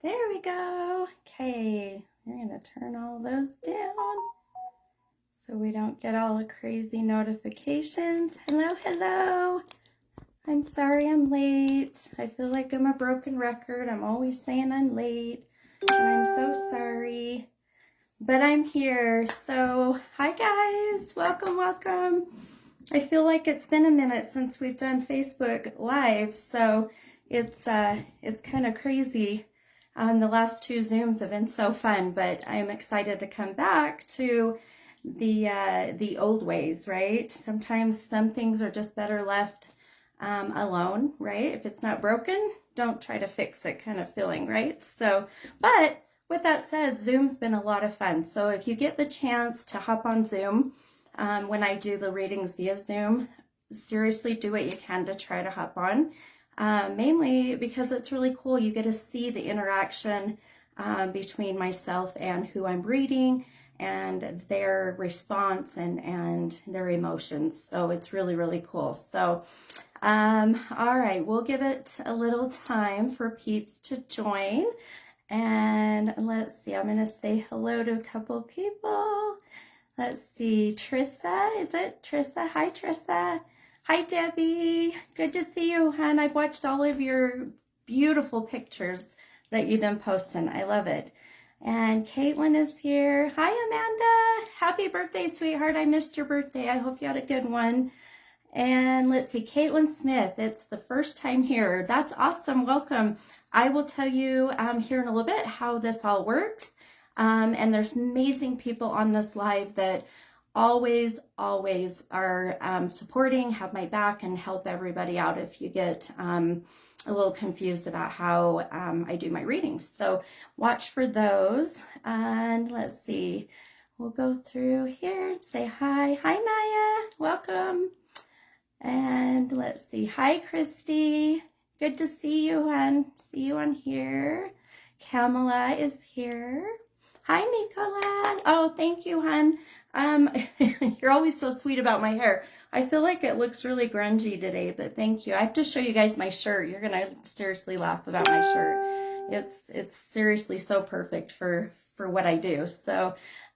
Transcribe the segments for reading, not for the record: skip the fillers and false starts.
There we go. Okay, we're going to turn all those down so we don't get all the crazy notifications. Hello, hello. I'm sorry I'm late. I feel like I'm a broken record. I'm always saying I'm late, and I'm so sorry. But I'm here. So, hi guys. Welcome, welcome. I feel like it's been a minute since we've done Facebook Live, so it's kind of crazy. The last two Zooms have been so fun, but I'm excited to come back to the old ways, right? Sometimes some things are just better left alone, right? If it's not broken, don't try to fix it kind of feeling, right? So, but with that said, Zoom's been a lot of fun. So if you get the chance to hop on Zoom, when I do the readings via Zoom, seriously do what you can to try to hop on. Mainly because it's really cool. You get to see the interaction between myself and who I'm reading and their response and their emotions. So it's really, really cool. So, all right, we'll give it a little time for peeps to join. And let's see, I'm going to say hello to a couple people. Let's see, Trissa, is it Trissa? Hi, Trissa. Hi, Debbie. Good to see you, hon. I've watched all of your beautiful pictures that you've been posting. I love it. And Caitlin is here. Hi, Amanda. Happy birthday, sweetheart. I missed your birthday. I hope you had a good one. And let's see, Caitlin Smith. It's the first time here. That's awesome. Welcome. I will tell you here in a little bit how this all works. And there's amazing people on this live that always are supporting, have my back, and help everybody out if you get a little confused about how I do my readings. So watch for those. And let's see, we'll go through here and say hi. Hi, Naya. Welcome. And let's see. Hi, Christy. Good to see you, hon. See you on here. Kamala is here. Hi, Nicola. Oh, thank you, hon. You're always so sweet about my hair. I feel like it looks really grungy today, but thank you. I have to show you guys my shirt. You're gonna seriously laugh about my shirt. It's seriously so perfect for what I do. So,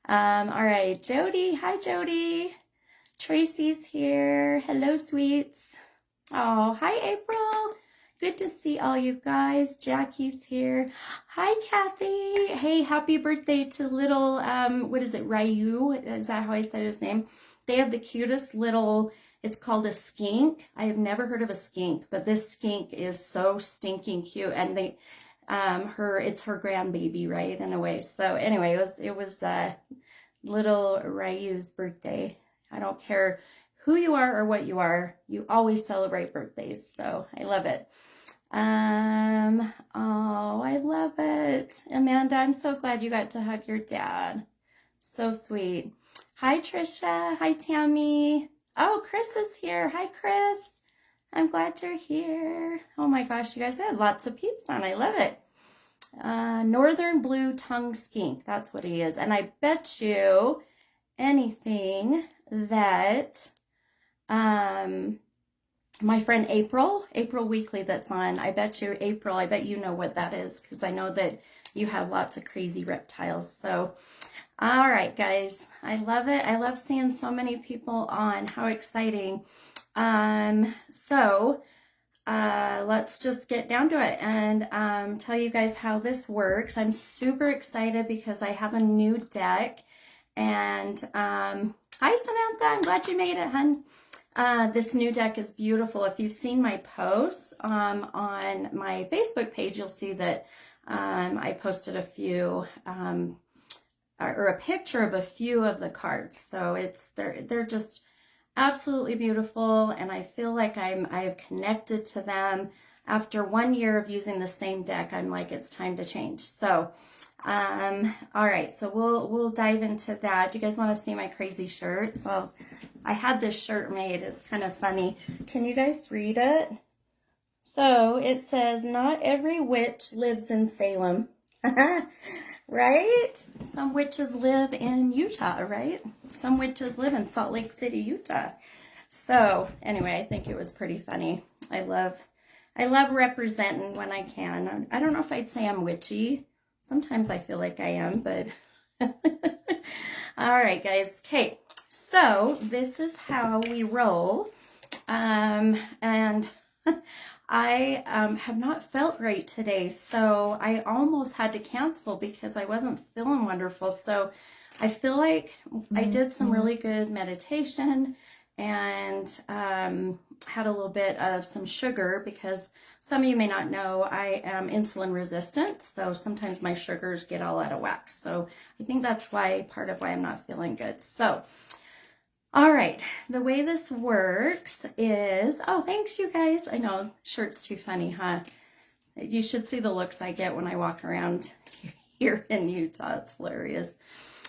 all right, Jody. Hi, Jody. Tracy's here. Hello, sweets. Oh, hi, April. Good to see all you guys. Jackie's here. Hi, Kathy. Hey, happy birthday to little, what is it, Ryu? Is that how I said his name? They have the cutest little, it's called a skink. I have never heard of a skink, but this skink is so stinking cute. And they, it's her grandbaby, right, in a way. So anyway, it was little Ryu's birthday. I don't care who you are or what you are, you always celebrate birthdays. So I love it. Oh, I love it. Amanda, I'm so glad you got to hug your dad. So sweet. Hi, Trisha. Hi, Tammy. Oh, Chris is here. Hi, Chris. I'm glad you're here. Oh my gosh, you guys had lots of peeps on. I love it. Northern Blue Tongue Skink. That's what he is. And I bet you anything that my friend April Weekly that's on, I bet you know what that is, because I know that you have lots of crazy reptiles. So all right, guys, I love it. I love seeing so many people on. How exciting. So let's just get down to it and tell you guys how this works. I'm super excited because I have a new deck. And hi, Samantha. I'm glad you made it, hun. This new deck is beautiful. If you've seen my posts on my Facebook page, you'll see that I posted a few or a picture of a few of the cards. So they're just absolutely beautiful, and I feel like I've connected to them. After 1 year of using the same deck, I'm like, it's time to change. So all right, so we'll dive into that. Do you guys want to see my crazy shirt? So I had this shirt made. It's kind of funny. Can you guys read it? So it says, "Not every witch lives in Salem." Right? Some witches live in Utah, right? Some witches live in Salt Lake City, Utah. So anyway, I think it was pretty funny. I love I love representing when I can. I don't know if I'd say I'm witchy. Sometimes I feel like I am, but all right, guys. Okay, so this is how we roll. And I have not felt great today, so I almost had to cancel because I wasn't feeling wonderful. So I feel like I did some really good meditation and had a little bit of some sugar because some of you may not know I am insulin resistant, so sometimes my sugars get all out of whack. So I think that's why, part of why I'm not feeling good. So all right, the way this works is, oh, thanks you guys. I know, shirt's too funny, huh? You should see the looks I get when I walk around here in Utah. It's hilarious.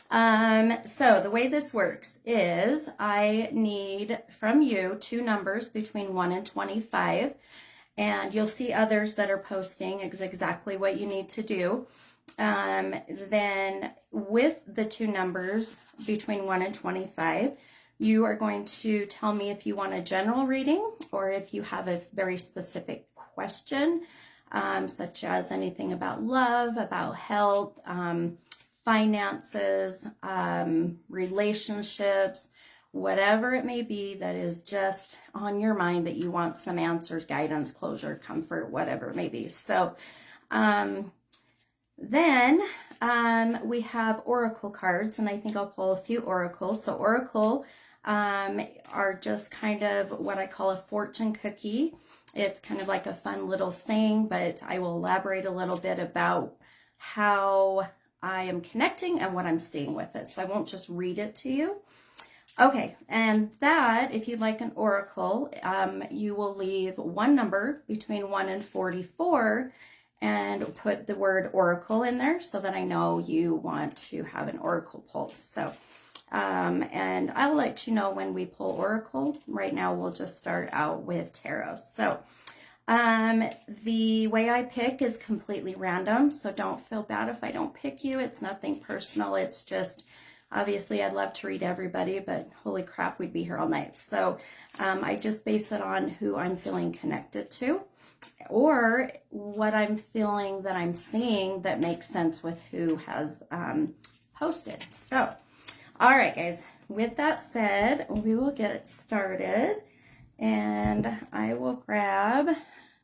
So the way this works is I need from you 2 numbers between 1 and 25, and you'll see others that are posting exactly what you need to do. Then with the 2 numbers between 1 and 25, you are going to tell me if you want a general reading or if you have a very specific question, such as anything about love, about health, finances, relationships, whatever it may be that is just on your mind that you want some answers, guidance, closure, comfort, whatever it may be. So then we have oracle cards, and I think I'll pull a few oracles. So oracle are just kind of what I call a fortune cookie. It's kind of like a fun little saying, but I will elaborate a little bit about how I am connecting and what I'm seeing with it. So I won't just read it to you. Okay, and that, if you'd like an oracle, you will leave 1 number between 1 and 44 and put the word oracle in there so that I know you want to have an oracle pull. So, and I'll let you know when we pull oracle. Right now, we'll just start out with tarot. So, the way I pick is completely random, so don't feel bad if I don't pick you. It's nothing personal. It's just, obviously, I'd love to read everybody, but holy crap, we'd be here all night. So, I just base it on who I'm feeling connected to, or what I'm feeling that I'm seeing that makes sense with who has posted. So, all right, guys, with that said, we will get it started, and I will grab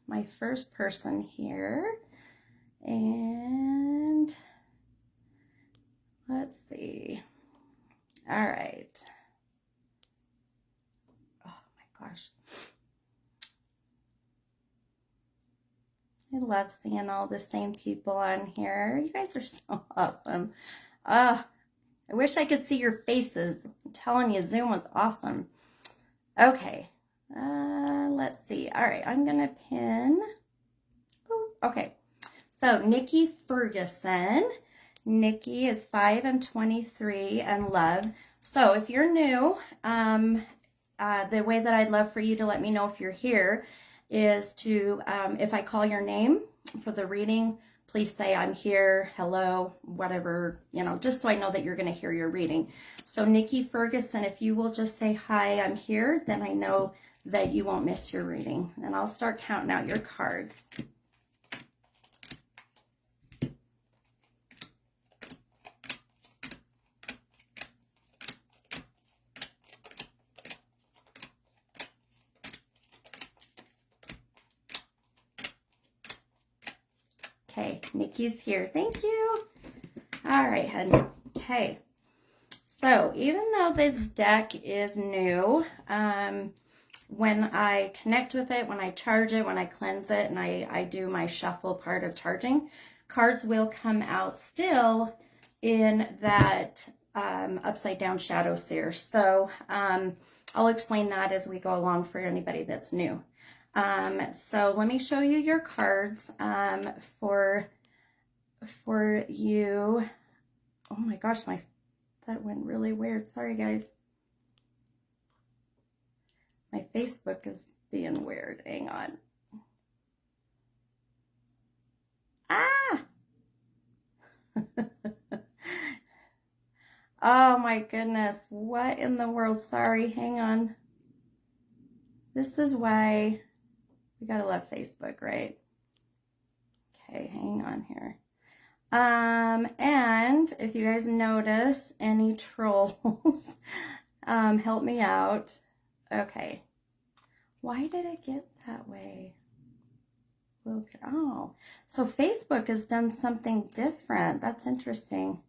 my first person here, and let's see. All right. Oh my gosh. I love seeing all the same people on here. You guys are so awesome. I wish I could see your faces. I'm telling you, Zoom was awesome. Okay. Let's see. All right, I'm going to pin. Ooh, okay. So, Nikki Ferguson. Nikki is 5 and 23 and love. So, if you're new, the way that I'd love for you to let me know if you're here is to, if I call your name for the reading, please say I'm here, hello, whatever, you know, just so I know that you're going to hear your reading. So Nikki Ferguson, if you will just say, hi, I'm here, then I know that you won't miss your reading. And I'll start counting out your cards. Okay, Nikki's here. Thank you. All right, hun. Okay. So even though this deck is new, when I connect with it, when I charge it, when I cleanse it, and I do my shuffle part of charging, cards will come out still in that upside down shadow seer. So I'll explain that as we go along for anybody that's new. So let me show you your cards for you. Oh my gosh, that went really weird. Sorry, guys. My Facebook is being weird. Hang on. Ah! Oh my goodness. What in the world? Sorry. Hang on. This is why We gotta love Facebook, right? Okay, hang on here. And if you guys notice any trolls, help me out. Okay. Why did it get that way? Oh, so Facebook has done something different. That's interesting.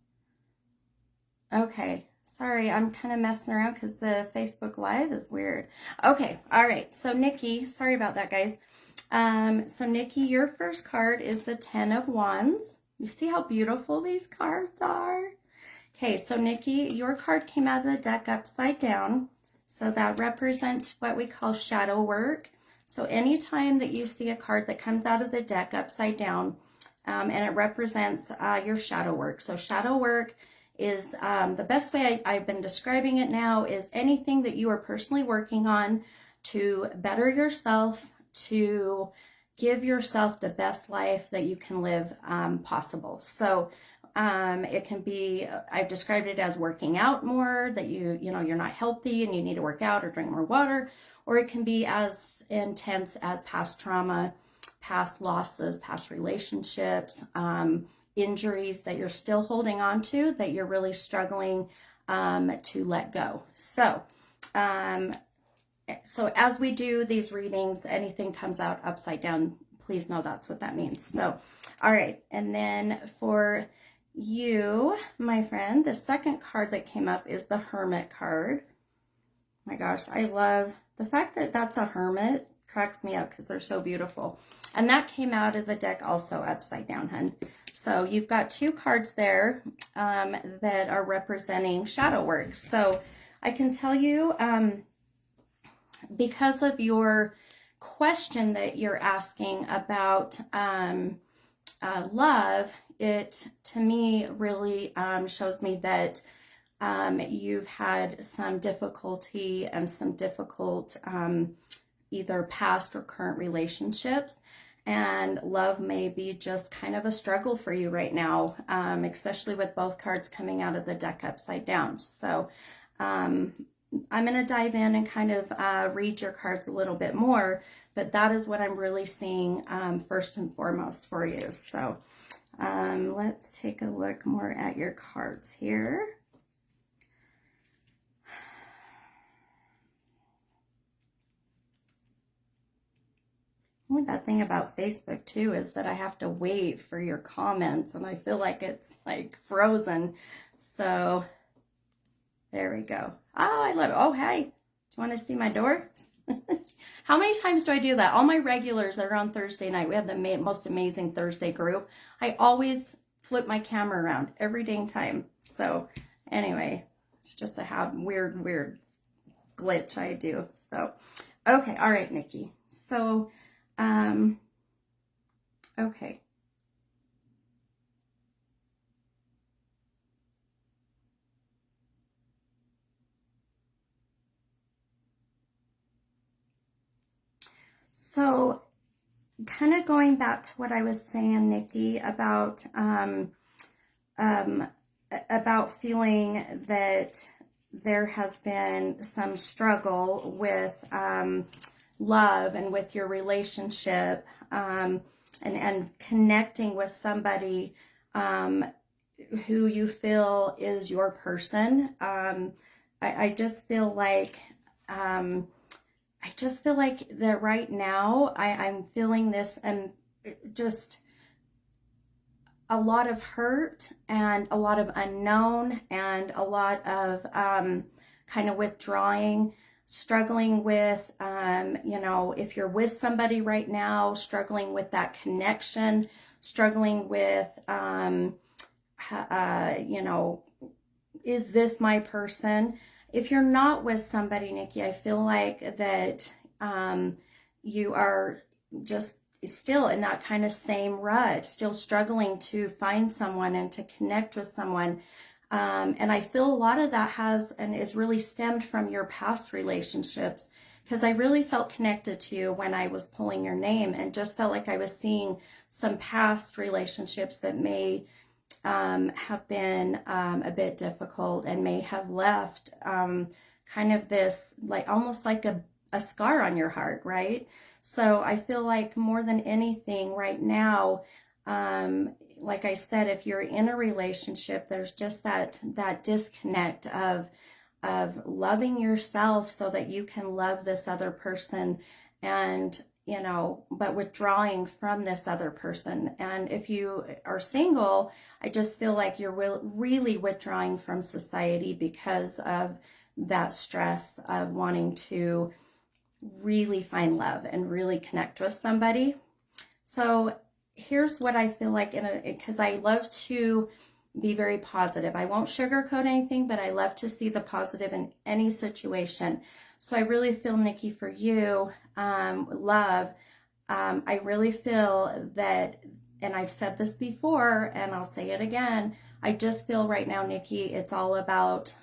Okay. Sorry, I'm kind of messing around because the Facebook Live is weird. Okay. All right. So Nikki, sorry about that, guys. So Nikki, your first card is the 10 of Wands. You see how beautiful these cards are? Okay, so Nikki, your card came out of the deck upside down. So that represents what we call shadow work. So anytime that you see a card that comes out of the deck upside down, and it represents your shadow work. So shadow work is the best way I've been describing it now is anything that you are personally working on to better yourself, to give yourself the best life that you can live possible. So it can be, I've described it as working out more, that you know, you're not healthy and you need to work out or drink more water, or it can be as intense as past trauma, past losses, past relationships, injuries that you're still holding on to, that you're really struggling to let go. So as we do these readings, anything comes out upside down, please know that's what that means. So, all right. And then for you, my friend, the second card that came up is the Hermit card. My gosh, I love the fact that that's a hermit. Cracks me up because they're so beautiful. And that came out of the deck also upside down, hun. So you've got two cards there that are representing shadow work. So I can tell you, because of your question that you're asking about love, it to me really shows me that you've had some difficulty and some difficult either past or current relationships, and love may be just kind of a struggle for you right now, especially with both cards coming out of the deck upside down. So I'm going to dive in and kind of read your cards a little bit more, but that is what I'm really seeing first and foremost for you. So let's take a look more at your cards here. That thing about Facebook too is that I have to wait for your comments and I feel like it's like frozen. So there we go. Oh, I love it. Oh, hey, do you want to see my door? How many times do I do that? All my regulars that are on Thursday night, we have the most amazing Thursday group. I always flip my camera around every dang time. So anyway, it's just a weird glitch I do. So, okay. All right, Nikki. So, okay. So kind of going back to what I was saying, Nikki, about feeling that there has been some struggle with love and with your relationship, and connecting with somebody who you feel is your person. I just feel like that right now I'm feeling this just a lot of hurt and a lot of unknown and a lot of kind of withdrawing, struggling with, you know, if you're with somebody right now, struggling with that connection, struggling with, you know, is this my person? If you're not with somebody, Nikki, I feel like that you are just still in that kind of same rut, still struggling to find someone and to connect with someone. And I feel a lot of that has and is really stemmed from your past relationships, because I really felt connected to you when I was pulling your name and just felt like I was seeing some past relationships that may have been a bit difficult and may have left kind of this like almost like a a scar on your heart, right? So I feel like more than anything right now, like I said, if you're in a relationship, there's just that disconnect of loving yourself so that you can love this other person, and but withdrawing from this other person. And if you are single, I just feel like you're really withdrawing from society because of that stress of wanting to really find love and really connect with somebody. So here's what I feel like, because I love to be very positive. I won't sugarcoat anything, but I love to see the positive in any situation. So I really feel, Nikki, for you, love, I really feel that, and I've said this before, and I'll say it again, I just feel right now, Nikki, it's all about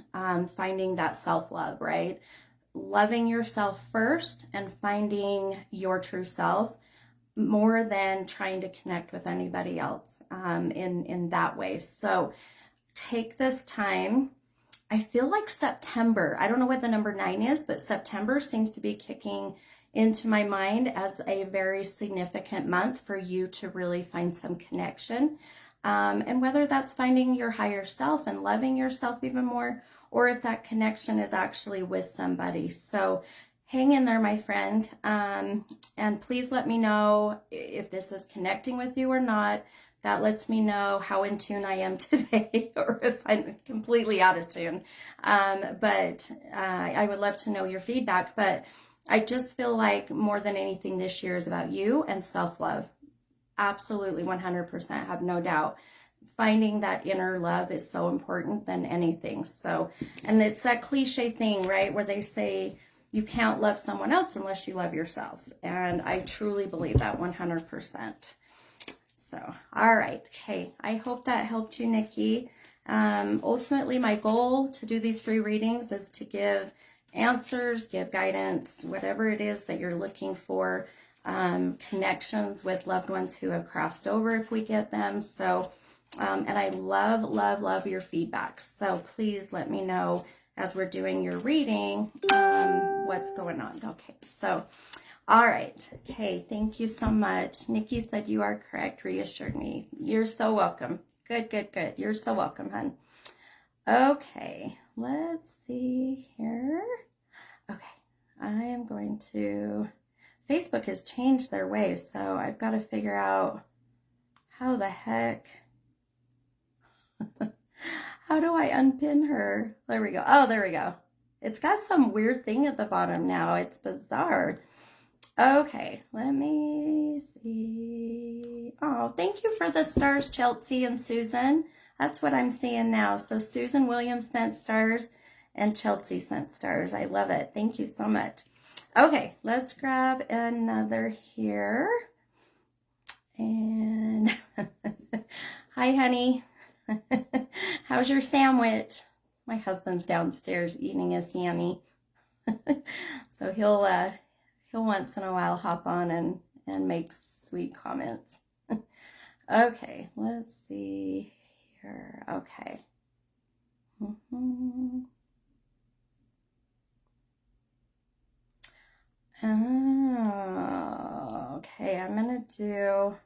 finding that self-love, right? Loving yourself first and finding your true self, more than trying to connect with anybody else in that way. So take this time. I feel like September, I don't know what the number 9 is, but September seems to be kicking into my mind as a very significant month for you to really find some connection. And whether that's finding your higher self and loving yourself even more, or if that connection is actually with somebody. So hang in there, my friend. And please let me know if this is connecting with you or not. That lets me know how in tune I am today, or if I'm completely out of tune. But I would love to know your feedback. But I just feel like more than anything this year is about you and self-love. Absolutely, 100%, I have no doubt. Finding that inner love is so important than anything. So, and it's that cliche thing, right, where they say you can't love someone else unless you love yourself. And I truly believe that 100%. So, all right. Okay. I hope that helped you, Nikki. Ultimately, my goal to do these free readings is to give answers, give guidance, whatever it is that you're looking for, connections with loved ones who have crossed over if we get them. So, and I love, love, love your feedback. So please let me know as we're doing your reading, what's going on. Okay. So, all right. Okay. Thank you so much. Nikki said you are correct. Reassured me. You're so welcome. Good, good, good. You're so welcome, hon. Okay. Let's see here. Okay. I am going to, Facebook has changed their ways, so I've got to figure out how the heck, how do I unpin her? There we go. Oh, there we go. It's got some weird thing at the bottom now. It's bizarre. Okay, let me see. Oh, thank you for the stars, Chelsea and Susan. That's what I'm seeing now. So Susan Williams sent stars and Chelsea sent stars. I love it. Thank you so much. Okay, let's grab another here. And hi, honey. How's your sandwich? My husband's downstairs eating his Sammy. So he'll once in a while hop on and make sweet comments. Okay, let's see here. Okay. Oh, okay, I'm gonna do,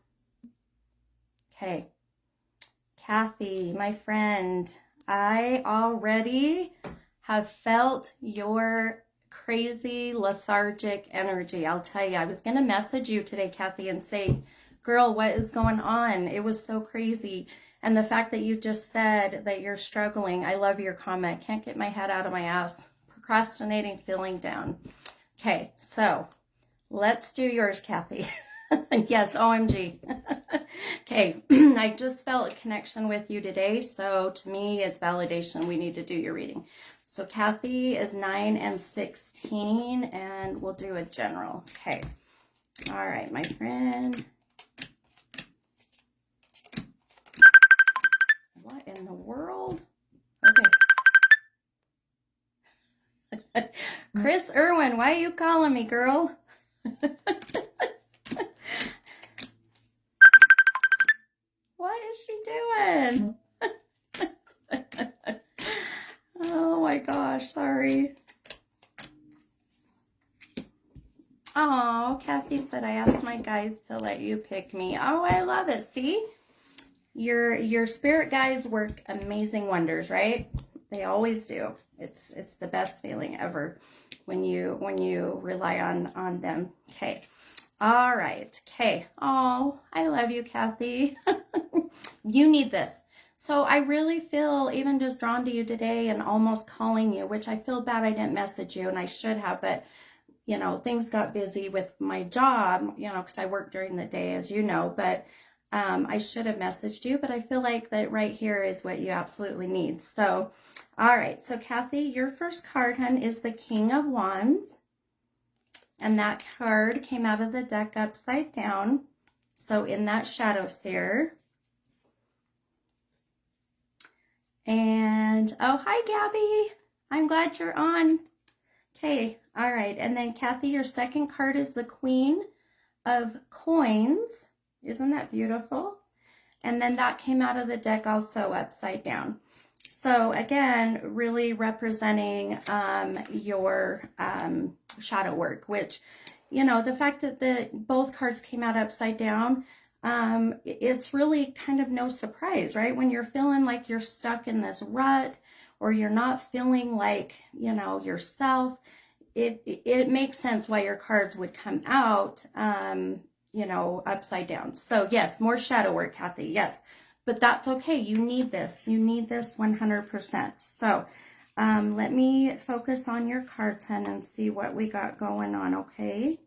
okay, Kathy, my friend, I already have felt your crazy lethargic energy. I'll tell you, I was gonna message you today, Kathy, and say, girl, what is going on? It was so crazy. And the fact that you just said that you're struggling, I love your comment. Can't get my head out of my ass. Procrastinating, feeling down. Okay, so let's do yours, Kathy. Yes, OMG. Okay, I just felt a connection with you today, so to me, it's validation. We need to do your reading. So Kathy is 9 and 16, and we'll do a general. Okay, all right, my friend. What in the world? Okay. Chris Irwin, why are you calling me, girl? What is she doing? Oh my gosh, sorry. Oh, Kathy said I asked my guides to let you pick me. Oh, I love it. See? Your spirit guides work amazing wonders, right? They always do. It's the best feeling ever when you rely on them. Okay. All right. Okay. Oh, I love you, Kathy. You need this. So I really feel even just drawn to you today and almost calling you, which I feel bad I didn't message you and I should have, but you know, things got busy with my job, you know, because I work during the day, as you know, but I should have messaged you, but I feel like that right here is what you absolutely need. So, all right. So, Kathy, your first card, hun, is the King of Wands. And that card came out of the deck upside down. So, in that shadow sphere. And, oh, hi, Gabby. I'm glad you're on. Okay. All right. And then, Kathy, your second card is the Queen of Coins. Isn't that beautiful? And then that came out of the deck also upside down. So again, really representing your shadow work, which, you know, the fact that both cards came out upside down, it's really kind of no surprise, right? When you're feeling like you're stuck in this rut or you're not feeling like, you know, yourself, it makes sense why your cards would come out you know, upside down. So yes, more shadow work, Kathy. Yes, but that's okay. You need this. You need this 100%. So let me focus on your cards, hun, and see what we got going on, okay?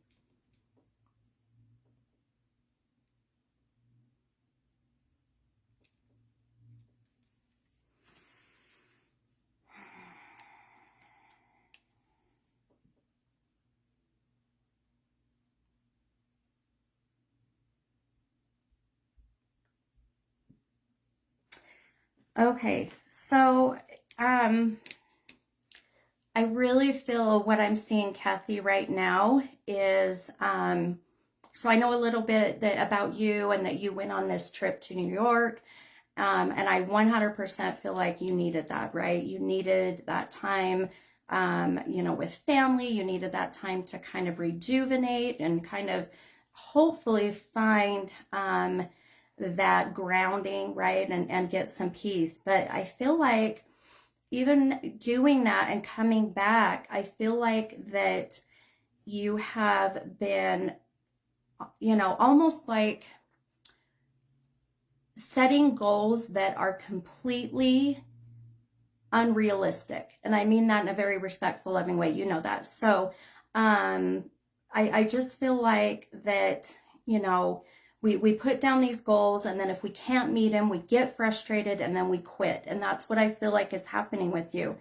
Okay, so I really feel what I'm seeing, Kathy, right now is, so I know a little bit about you and that you went on this trip to New York. And I 100% feel like you needed that, right? You needed that time, you know, with family. You needed that time to kind of rejuvenate and kind of hopefully find that grounding, right? And get some peace. But I feel like even doing that and coming back, I feel like that you have been, you know, almost like setting goals that are completely unrealistic. And I mean that in a very respectful, loving way. You know that. So I just feel like that, you know, we put down these goals, and then if we can't meet them, we get frustrated and then we quit. And that's what I feel like is happening with you.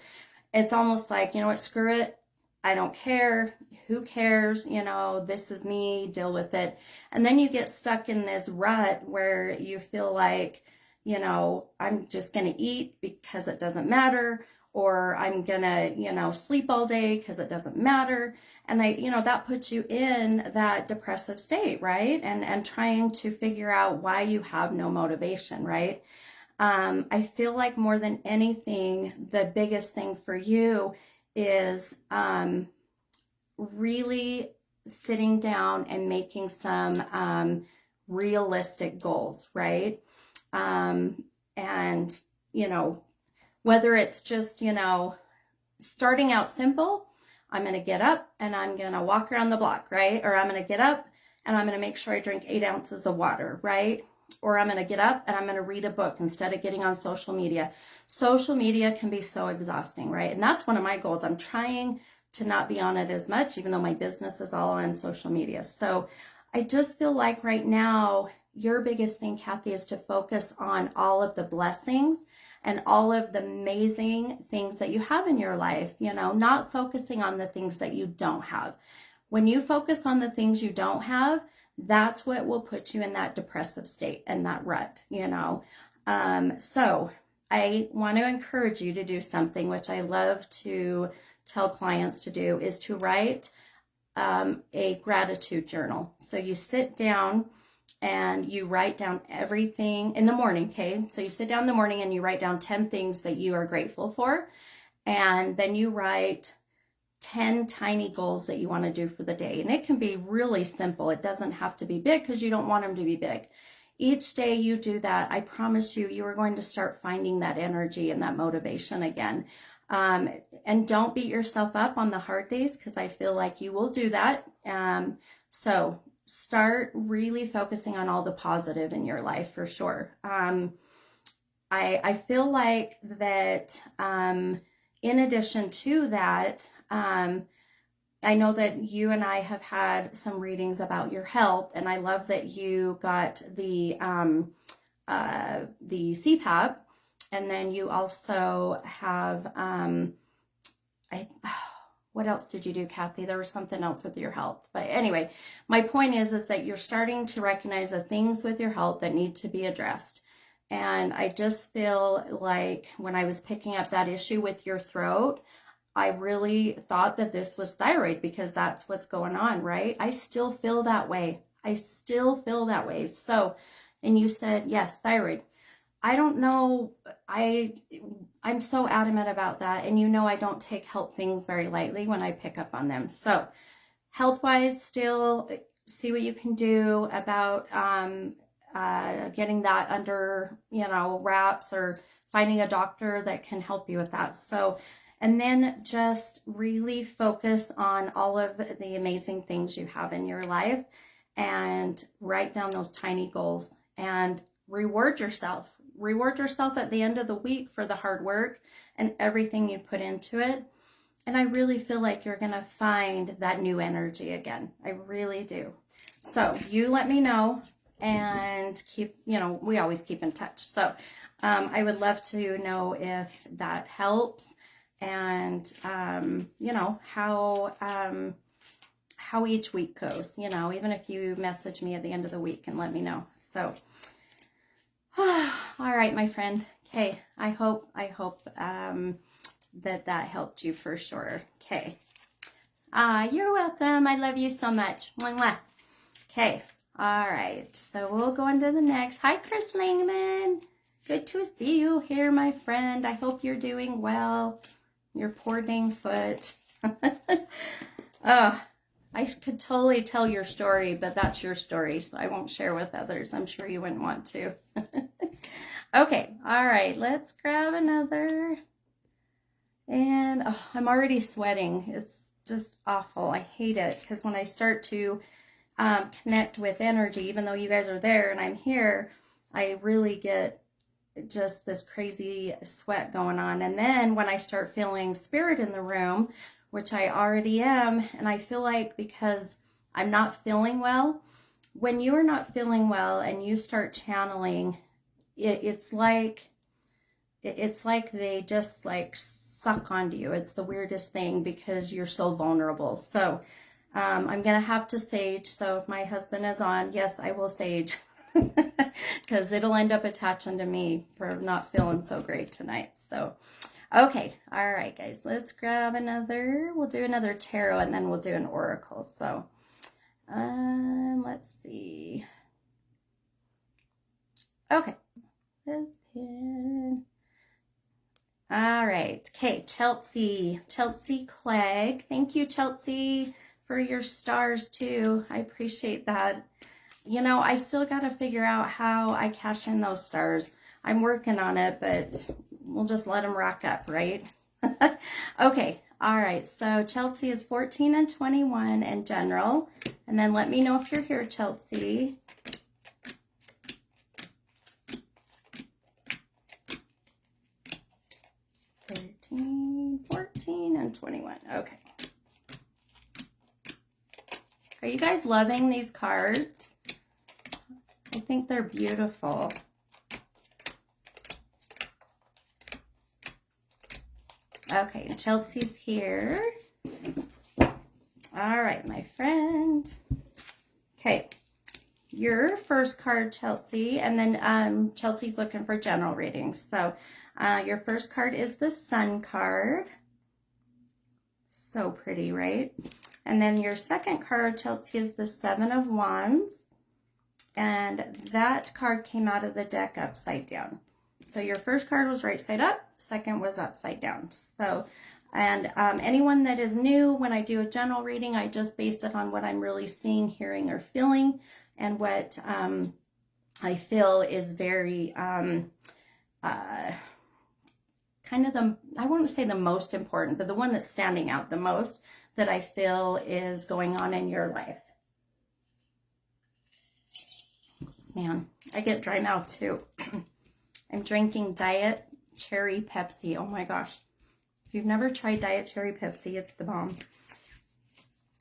It's almost like, you know what, screw it. I don't care. Who cares? You know, this is me, deal with it. And then you get stuck in this rut where you feel like, you know, I'm just going to eat because it doesn't matter, or I'm going to, you know, sleep all day because it doesn't matter. And you know, that puts you in that depressive state, right? And trying to figure out why you have no motivation, right? I feel like more than anything, the biggest thing for you is really sitting down and making some realistic goals, right? And, you know, whether it's just, you know, starting out simple, I'm going to get up and I'm going to walk around the block, right? Or I'm going to get up and I'm going to make sure I drink 8 ounces of water, right? Or I'm going to get up and I'm going to read a book instead of getting on social media. Social media can be so exhausting, right? And that's one of my goals. I'm trying to not be on it as much, even though my business is all on social media. So I just feel like right now, your biggest thing, Kathy, is to focus on all of the blessings and all of the amazing things that you have in your life, you know, not focusing on the things that you don't have. When you focus on the things you don't have, that's what will put you in that depressive state and that rut, you know. So I want to encourage you to do something, which I love to tell clients to do, is to write a gratitude journal. So you sit down and you write down everything in the morning, okay? So you sit down in the morning and you write down 10 things that you are grateful for. And then you write 10 tiny goals that you want to do for the day. And it can be really simple. It doesn't have to be big because you don't want them to be big. Each day you do that, I promise you, you are going to start finding that energy and that motivation again. And don't beat yourself up on the hard days, because I feel like you will do that. So start really focusing on all the positive in your life for sure. I feel like that in addition to that, I know that you and I have had some readings about your health, and I love that you got the CPAP, and then you also have what else did you do, Kathy? There was something else with your health. But anyway, my point is that you're starting to recognize the things with your health that need to be addressed. And I just feel like when I was picking up that issue with your throat, I really thought that this was thyroid, because that's what's going on, right? I still feel that way. So, and you said, yes, thyroid. I don't know. I'm so adamant about that. And you know, I don't take health things very lightly when I pick up on them. So health-wise, still see what you can do about getting that under, wraps, or finding a doctor that can help you with that. So, and then just really focus on all of the amazing things you have in your life, and write down those tiny goals and reward yourself. Reward yourself at the end of the week for the hard work and everything you put into it. And I really feel like you're going to find that new energy again. I really do. So you let me know, and keep, we always keep in touch. So I would love to know if that helps, and, how each week goes, even if you message me at the end of the week and let me know. So, all right, my friend. Okay. I hope that helped you for sure. Okay. You're welcome. I love you so much. Mwah, mwah. Okay. All right. So we'll go on to the next. Hi, Chris Langman. Good to see you here, my friend. I hope you're doing well. Your poor dang foot. Oh, I could totally tell your story, but that's your story, so I won't share with others. I'm sure you wouldn't want to. Okay, all right, let's grab another. And I'm already sweating. It's just awful. I hate it, because when I start to connect with energy, even though you guys are there and I'm here, I really get just this crazy sweat going on. And then when I start feeling spirit in the room, which I already am, and I feel like, because I'm not feeling well, when you are not feeling well and you start channeling, it's like they just suck onto you. It's the weirdest thing, because you're so vulnerable. So I'm gonna have to sage. So if my husband is on, yes, I will sage, because it'll end up attaching to me for not feeling so great tonight. So okay, all right, guys, let's grab another. We'll do another tarot, and then we'll do an oracle. So let's see. Okay, this pin. All right, okay, Chelsea Clegg. Thank you, Chelsea, for your stars too. I appreciate that. I still got to figure out how I cash in those stars. I'm working on it, but we'll just let them rack up, right? Okay, all right. So Chelsea is 14 and 21 in general. And then let me know if you're here, Chelsea. (13, 14, and 21. Okay. Are you guys loving these cards? I think they're beautiful. Okay, Chelsea's here. All right, my friend. Okay, your first card, Chelsea, and then Chelsea's looking for general readings. So your first card is the Sun card. So pretty, right? And then your second card, Chelsea, is the Seven of Wands. And that card came out of the deck upside down. So your first card was right side up, second was upside down. So And anyone that is new, when I do a general reading, I just base it on what I'm really seeing, hearing, or feeling, and what I feel is very kind of I won't say the most important, but the one that's standing out the most that I feel is going on in your life. Man, I get dry mouth too. I'm drinking Diet Cherry Pepsi. Oh my gosh. If you've never tried Diet Cherry Pepsi, it's the bomb.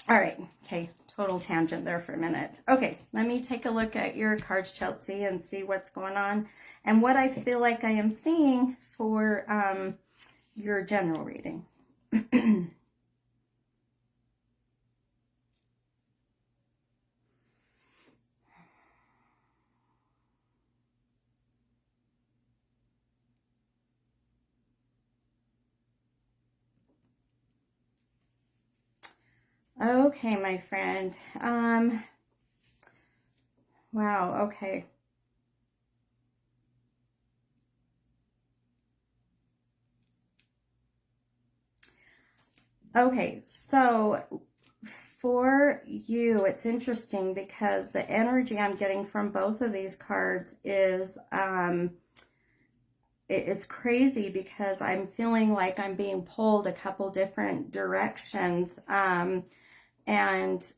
All right. Okay. Total tangent there for a minute. Okay. Let me take a look at your cards, Chelsea, and see what's going on and what I feel like I am seeing for your general reading. Okay, my friend. Wow, okay. Okay, so for you, it's interesting because the energy I'm getting from both of these cards is it's crazy because I'm feeling like I'm being pulled a couple different directions. And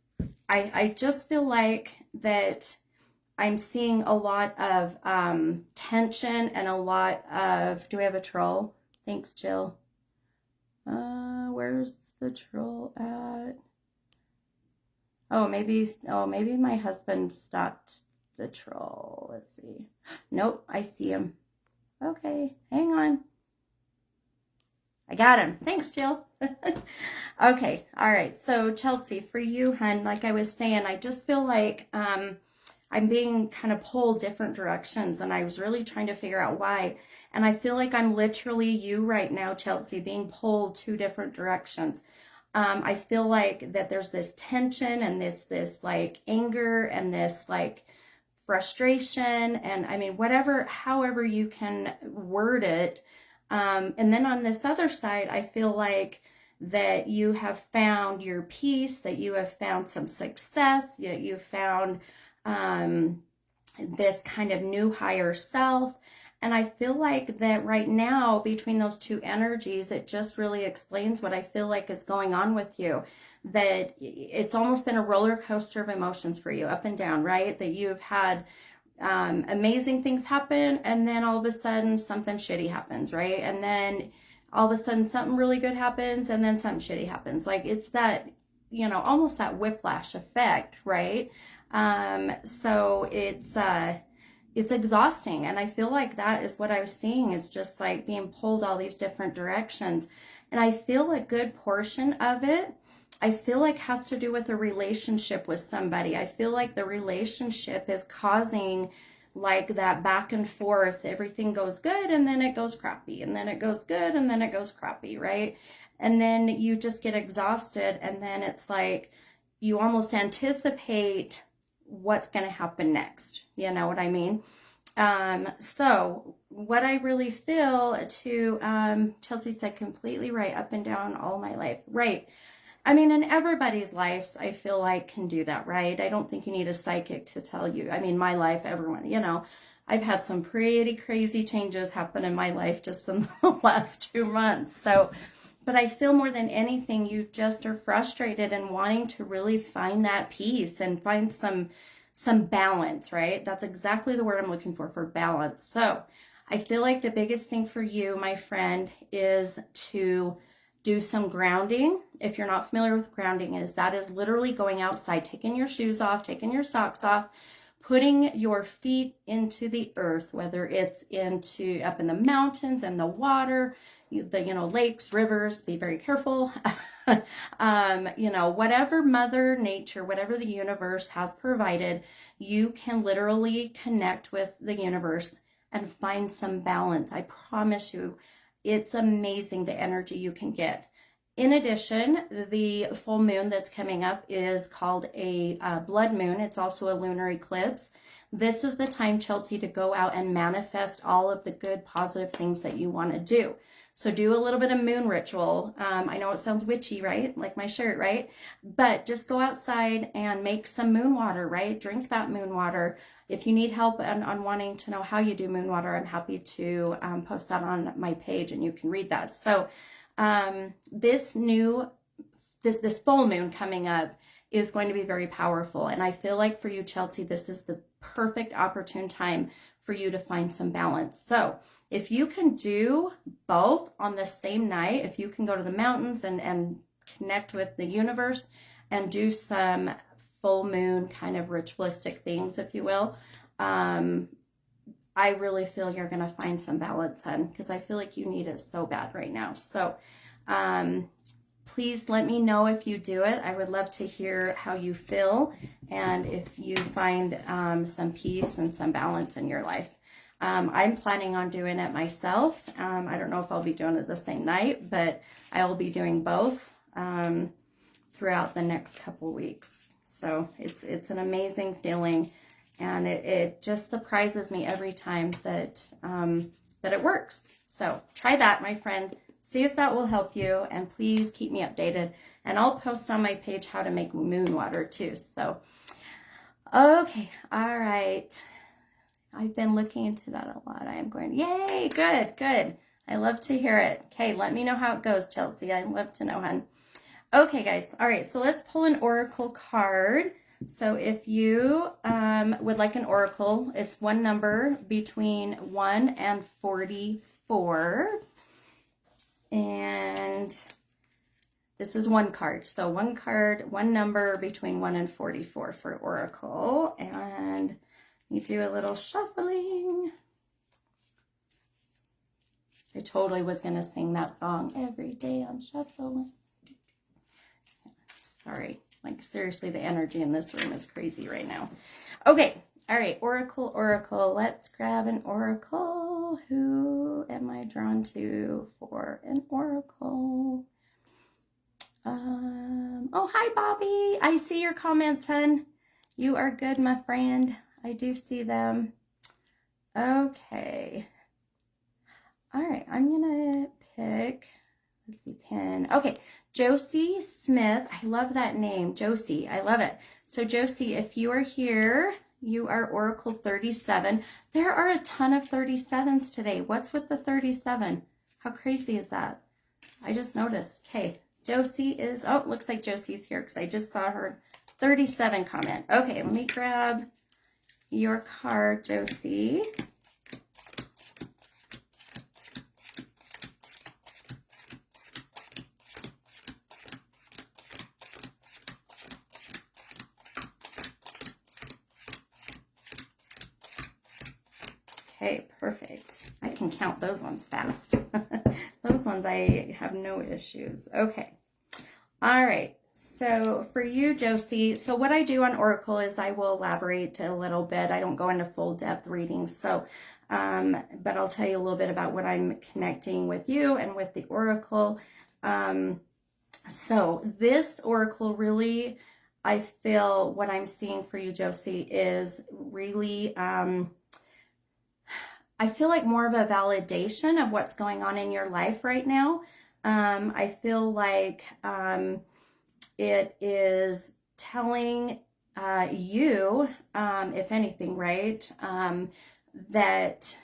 I just feel like that I'm seeing a lot of tension and a lot of, do we have a troll? Thanks, Jill. Where's the troll at? Oh, maybe my husband stopped the troll. Let's see. Nope, I see him. Okay, hang on. I got him. Thanks, Jill. Okay, all right. So Chelsea, for you, hun, like I was saying, I just feel like I'm being kind of pulled different directions, and I was really trying to figure out why. And I feel like I'm literally you right now, Chelsea, being pulled two different directions. I feel like that there's this tension and this like anger and this like frustration, and I mean, however you can word it. And then on this other side, I feel like that you have found your peace, that you have found some success, that you found this kind of new higher self. And I feel like that right now, between those two energies, it just really explains what I feel like is going on with you. That it's almost been a roller coaster of emotions for you, up and down, right? That you've had amazing things happen, and then all of a sudden something shitty happens, right? And then all of a sudden something really good happens, and then something shitty happens. Like it's that, almost that whiplash effect, right? So it's exhausting, and I feel like that is what I was seeing, is just like being pulled all these different directions. And I feel a good portion of it, I feel like, has to do with a relationship with somebody. I feel like the relationship is causing like that back and forth. Everything goes good and then it goes crappy, and then it goes good and then it goes crappy, right? And then you just get exhausted, and then it's like you almost anticipate what's going to happen next. You know what I mean? So what I really feel to, Chelsea said completely right, up and down all my life. Right. I mean, in everybody's lives, I feel like can do that, right? I don't think you need a psychic to tell you. I mean, my life, everyone, I've had some pretty crazy changes happen in my life just in the last 2 months. So, but I feel more than anything, you just are frustrated and wanting to really find that peace and find some balance, right? That's exactly the word I'm looking for balance. So I feel like the biggest thing for you, my friend, is to do some grounding. If you're not familiar with grounding is, that is literally going outside, taking your shoes off, taking your socks off, putting your feet into the earth, whether it's into up in the mountains and the water, lakes, rivers, be very careful. Whatever Mother Nature, whatever the universe has provided, you can literally connect with the universe and find some balance. I promise you, it's amazing the energy you can get. In addition, the full moon that's coming up is called a blood moon. It's also a lunar eclipse. This is the time, Chelsea, to go out and manifest all of the good, positive things that you want to do. So do a little bit of moon ritual. I know it sounds witchy, right? Like my shirt, right? But just go outside and make some moon water, right? Drink that moon water. If you need help on wanting to know how you do moon water, I'm happy to post that on my page and you can read that. So this full moon coming up is going to be very powerful. And I feel like for you, Chelsea, this is the perfect opportune time for you to find some balance. So if you can do both on the same night, if you can go to the mountains and connect with the universe and do some full moon kind of ritualistic things, if you will, I really feel you're going to find some balance, hon, because I feel like you need it so bad right now. So please let me know if you do it. I would love to hear how you feel and if you find some peace and some balance in your life. I'm planning on doing it myself. I don't know if I'll be doing it the same night, but I will be doing both throughout the next couple weeks. So it's an amazing feeling, and it just surprises me every time that that it works. So try that, my friend. See if that will help you, and please keep me updated. And I'll post on my page how to make moon water too. So, okay, all right. I've been looking into that a lot. I am going, yay, good, good. I love to hear it. Okay, let me know how it goes, Chelsea. I'd love to know, hon. Okay, guys. All right, so let's pull an oracle card. So if you would like an oracle, it's one number between 1 and 44. And this is one card. So one card, one number between 1 and 44 for oracle. And you do a little shuffling. I totally was going to sing that song. Every day I'm shuffling. Sorry. Like, seriously, the energy in this room is crazy right now. Okay. All right. Oracle, oracle. Let's grab an oracle. Who am I drawn to for an oracle? Oh, hi, Bobby. I see your comments, hon. You are good, my friend. I do see them. Okay. All right. I'm going to pick, let's see, pin. Okay. Josie Smith. I love that name. Josie. I love it. So Josie, if you are here, you are Oracle 37. There are a ton of 37s today. What's with the 37? How crazy is that? I just noticed. Okay. Josie is, oh, looks like Josie's here because I just saw her 37 comment. Okay, let me grab your card, Josie. Okay, perfect. I can count those ones fast. Those ones I have no issues. Okay. All right. So for you, Josie, so what I do on Oracle is I will elaborate a little bit. I don't go into full depth readings. So, but I'll tell you a little bit about what I'm connecting with you and with the Oracle. So this Oracle really, I feel what I'm seeing for you, Josie, is really, I feel like more of a validation of what's going on in your life right now. I feel like it is telling you, if anything, right, that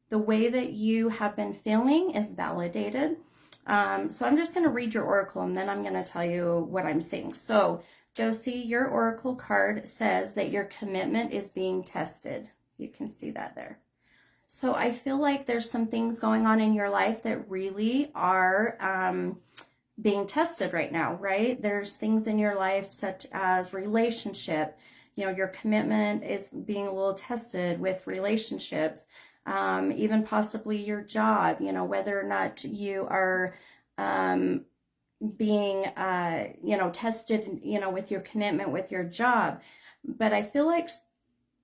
the way that you have been feeling is validated. So I'm just going to read your oracle and then I'm going to tell you what I'm seeing. So Josie, your oracle card says that your commitment is being tested. You can see that there. So I feel like there's some things going on in your life that really are being tested right now, right? There's things in your life such as relationship. You know, your commitment is being a little tested with relationships, even possibly your job, you know, whether or not you are being, you know, tested, you know, with your commitment with your job. But I feel like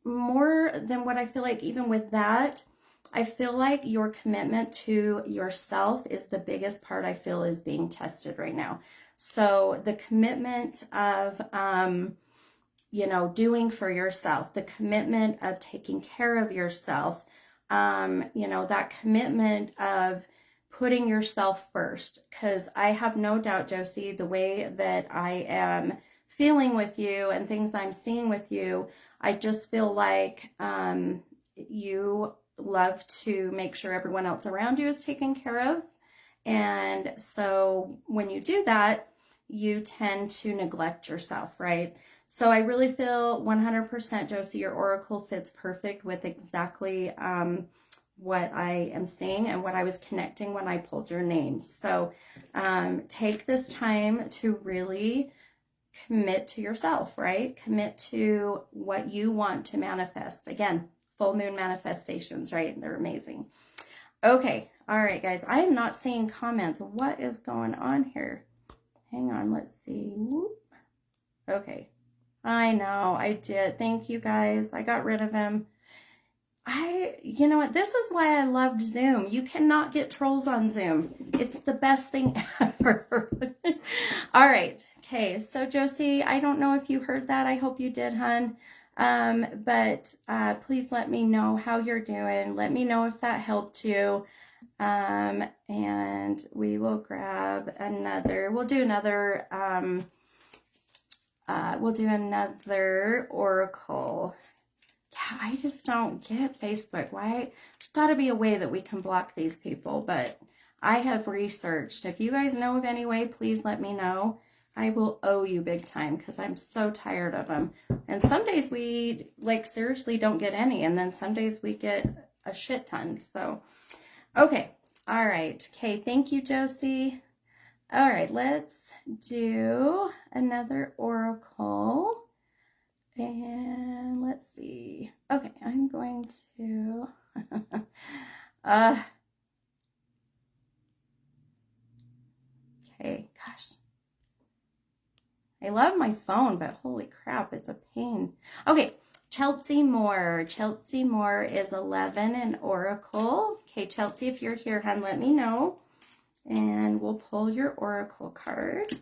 more than what I feel like even with that, I feel like your commitment to yourself is the biggest part I feel is being tested right now. So the commitment of, doing for yourself, the commitment of taking care of yourself, that commitment of putting yourself first. Because I have no doubt, Josie, the way that I am feeling with you and things I'm seeing with you, I just feel like you love to make sure everyone else around you is taken care of. And so when you do that, you tend to neglect yourself, right? So I really feel 100%, Josie, your oracle fits perfect with exactly what I am seeing and what I was connecting when I pulled your name. So take this time to really commit to yourself, right? Commit to what you want to manifest. Again, full moon manifestations, right? They're amazing. Okay. All right, guys. I am not seeing comments. What is going on here? Hang on. Let's see. Whoop. Okay. I know. I did. Thank you, guys. I got rid of him. You know what? This is why I loved Zoom. You cannot get trolls on Zoom. It's the best thing ever. All right. Okay. So Josie, I don't know if you heard that. I hope you did, hun. But please let me know how you're doing. Let me know if that helped you. And we will grab another, we'll do another oracle. Yeah, I just don't get Facebook. Why? There's got to be a way that we can block these people, but I have researched. If you guys know of any way, please let me know. I will owe you big time because I'm so tired of them. And some days we, seriously don't get any, and then some days we get a shit ton. So, okay. All right. Okay, thank you, Josie. All right, let's do another oracle. And let's see. Okay, I'm going to okay, gosh. I love my phone, but holy crap, it's a pain. Okay, Chelsea Moore. Chelsea Moore is 11 in oracle. Okay, Chelsea, if you're here, hon, let me know. And we'll pull your oracle card.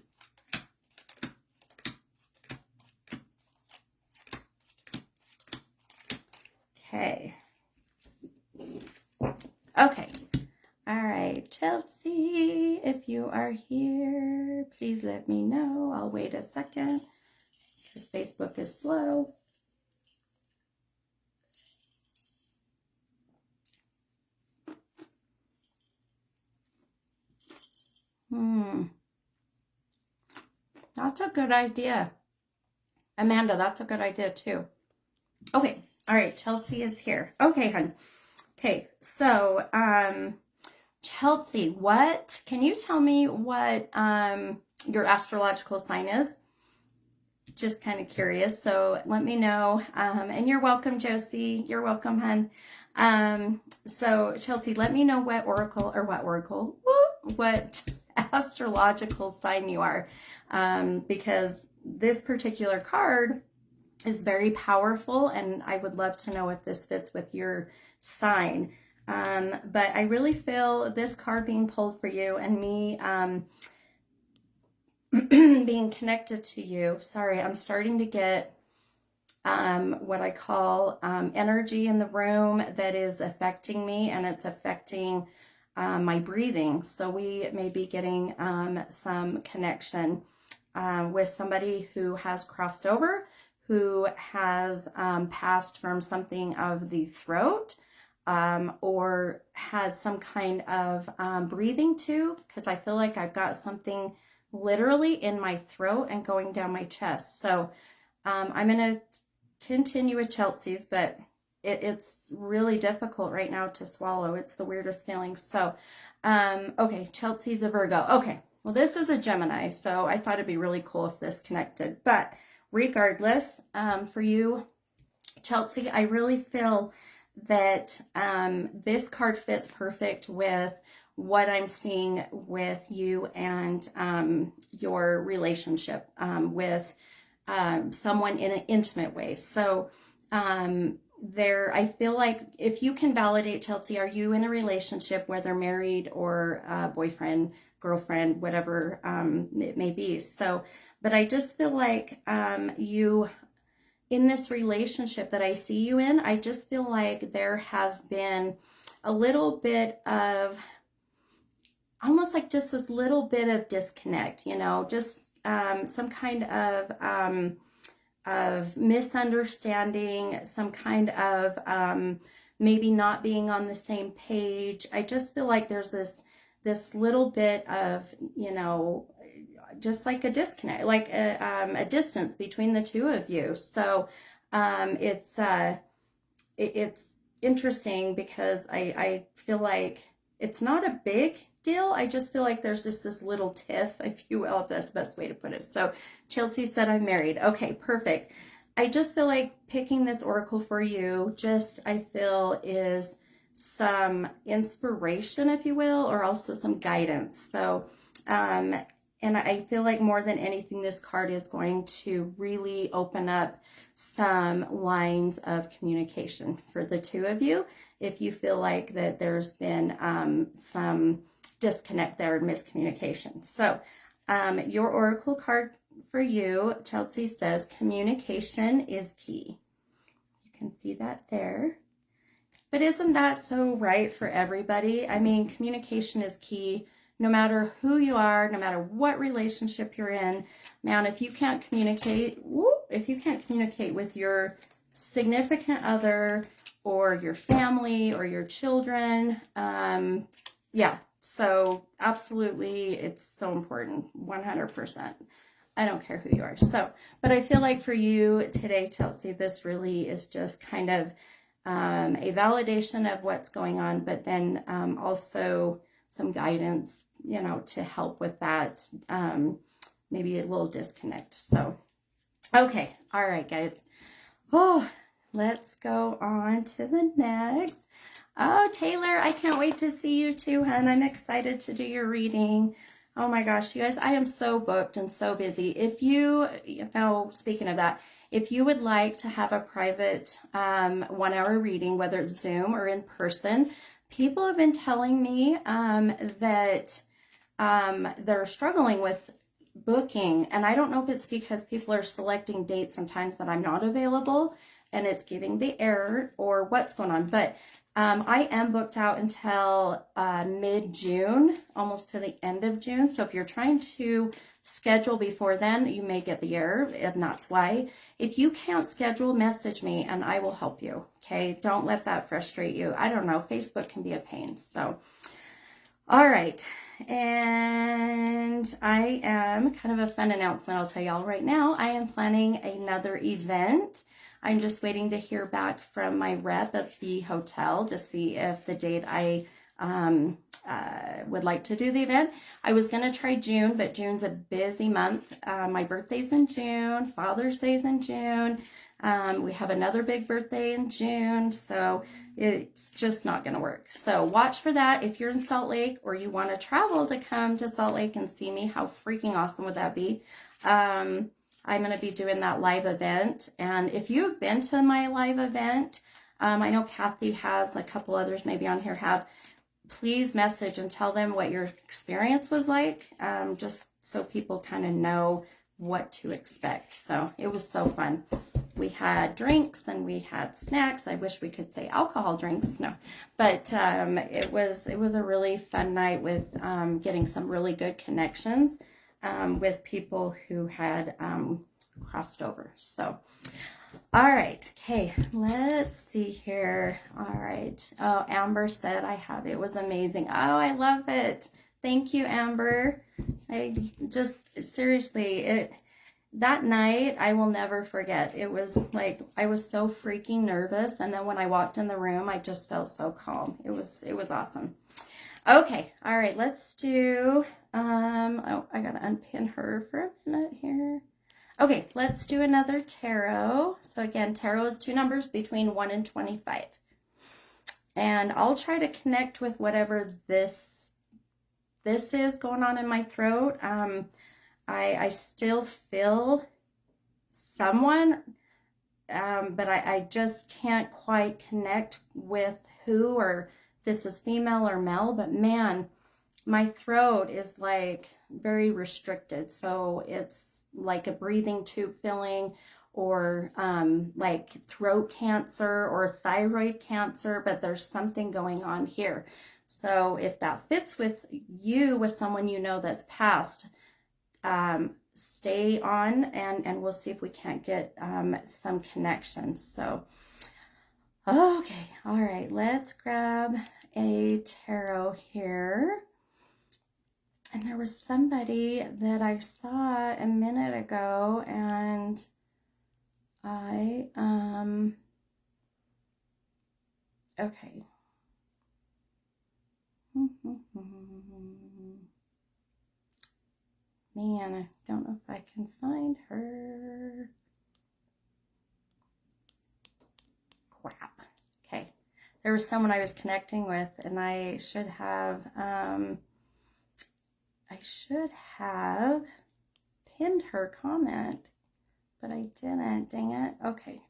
Okay. Okay. All right, Chelsea, if you are here, please let me know. I'll wait a second because Facebook is slow. That's a good idea. Amanda, that's a good idea too. Okay. All right. Chelsea is here. Okay, hun. Okay. So, Chelsea, can you tell me what, your astrological sign is? Just kind of curious. So let me know. And you're welcome, Josie. You're welcome, hun. So Chelsea, let me know what astrological sign you are. Because this particular card is very powerful and I would love to know if this fits with your sign. But I really feel this card being pulled for you and me, being connected to you. Sorry, I'm starting to get what I call energy in the room that is affecting me, and it's affecting my breathing. So we may be getting some connection with somebody who has crossed over, who has passed from something of the throat, or has some kind of breathing tube, because I feel like I've got something literally in my throat and going down my chest. So I'm going to continue with Chelsea's, but it's really difficult right now to swallow. It's the weirdest feeling. So, okay, Chelsea's a Virgo. Okay, well, this is a Gemini, so I thought it'd be really cool if this connected. But regardless, for you, Chelsea, I really feel that this card fits perfect with what I'm seeing with you and your relationship with someone in an intimate way. So I feel like if you can validate, Chelsea, are you in a relationship, whether married or boyfriend, girlfriend, whatever it may be? So, but I just feel like you, in this relationship that I see you in, I just feel like there has been a little bit of, almost like just this little bit of disconnect, just some kind of misunderstanding, some kind of maybe not being on the same page. I just feel like there's this little bit of, just like a disconnect, like a distance between the two of you. So it's interesting because I feel like it's not a big deal. I just feel like there's just this little tiff, if you will, if that's the best way to put it. So Chelsea said, I'm married. Okay, perfect. I just feel like picking this oracle for you, I feel is some inspiration, if you will, or also some guidance. So, and I feel like more than anything, this card is going to really open up some lines of communication for the two of you. If you feel like that there's been some disconnect there, miscommunication. So your oracle card for you, Chelsea, says communication is key. You can see that there. But isn't that so right for everybody? I mean, communication is key. No matter who you are, no matter what relationship you're in, man, if you can't communicate, with your significant other or your family or your children, yeah, so absolutely, it's so important, 100%. I don't care who you are. So, but I feel like for you today, Chelsea, this really is just kind of a validation of what's going on, but then also some guidance, to help with that, maybe a little disconnect. So, okay. All right, guys. Oh, let's go on to the next. Oh, Taylor, I can't wait to see you too, hon. I'm excited to do your reading. Oh my gosh, you guys, I am so booked and so busy. If speaking of that, if you would like to have a private 1 hour reading, whether it's Zoom or in person, people have been telling me that they're struggling with booking. And I don't know if it's because people are selecting dates sometimes that I'm not available and it's giving the error or what's going on. But I am booked out until mid-June, almost to the end of June. So if you're trying to schedule before then, you may get the error, and that's why. If you can't schedule, message me and I will help you. Okay, don't let that frustrate you. I don't know, Facebook can be a pain. So, all right. And I am kind of a fun announcement I'll tell y'all right now. I am planning another event. I'm just waiting to hear back from my rep at the hotel to see if the date I would like to do the event. I was going to try June, but June's a busy month. My birthday's in June. Father's Day's in June. We have another big birthday in June, so it's just not going to work. So watch for that. If you're in Salt Lake or you want to travel to come to Salt Lake and see me, how freaking awesome would that be? I'm going to be doing that live event. And if you've been to my live event, I know Kathy has, a couple others maybe on here have, please message and tell them what your experience was like, just so people kind of know what to expect. So it was so fun. We had drinks and we had snacks. I wish we could say alcohol drinks, no, but it was a really fun night with getting some really good connections with people who had crossed over. So, all right, okay, let's see here. All right. Oh, Amber said I have it. It was amazing. Oh, I love it. Thank you, Amber. I just seriously, that night I will never forget. It was like I was so freaking nervous, and then when I walked in the room, I just felt so calm. It was awesome. Okay, all right, let's do oh, I gotta unpin her for a minute here. Okay, let's do another tarot. So again, tarot is 2 numbers between 1 and 25. And I'll try to connect with whatever this is going on in my throat. I still feel someone but I just can't quite connect with who, or this is female or male. But man, my throat is like very restricted. So it's like a breathing tube filling, or like throat cancer or thyroid cancer, but there's something going on here. So if that fits with you, with someone you know that's passed, stay on, and we'll see if we can't get some connection. So, okay, all right, let's grab a tarot here. And there was somebody that I saw a minute ago, and okay. Man, I don't know if I can find her. Crap. Okay. There was someone I was connecting with, and I should have pinned her comment, but I didn't. Dang it. Okay.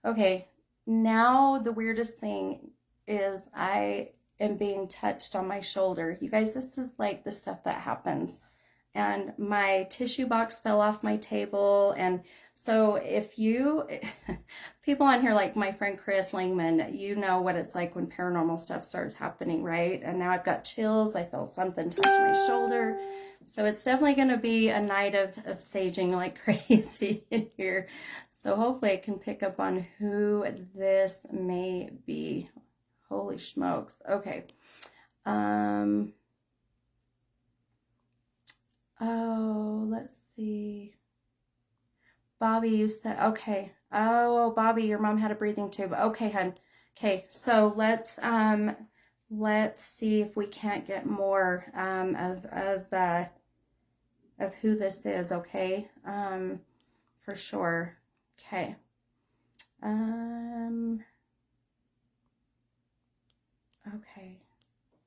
Okay. Now the weirdest thing is I am being touched on my shoulder. You guys, this is like the stuff that happens. And my tissue box fell off my table. And so if you, people on here like my friend Chris Langman, you know what it's like when paranormal stuff starts happening, right? And now I've got chills. I feel something touch my shoulder. So it's definitely going to be a night of saging like crazy in here. So hopefully I can pick up on who this may be. Holy smokes. Okay. Oh, let's see. Bobby, you said, okay. Oh, Bobby, your mom had a breathing tube. Okay, hun. Okay, so let's see if we can't get more of who this is, okay? For sure. Okay. Okay.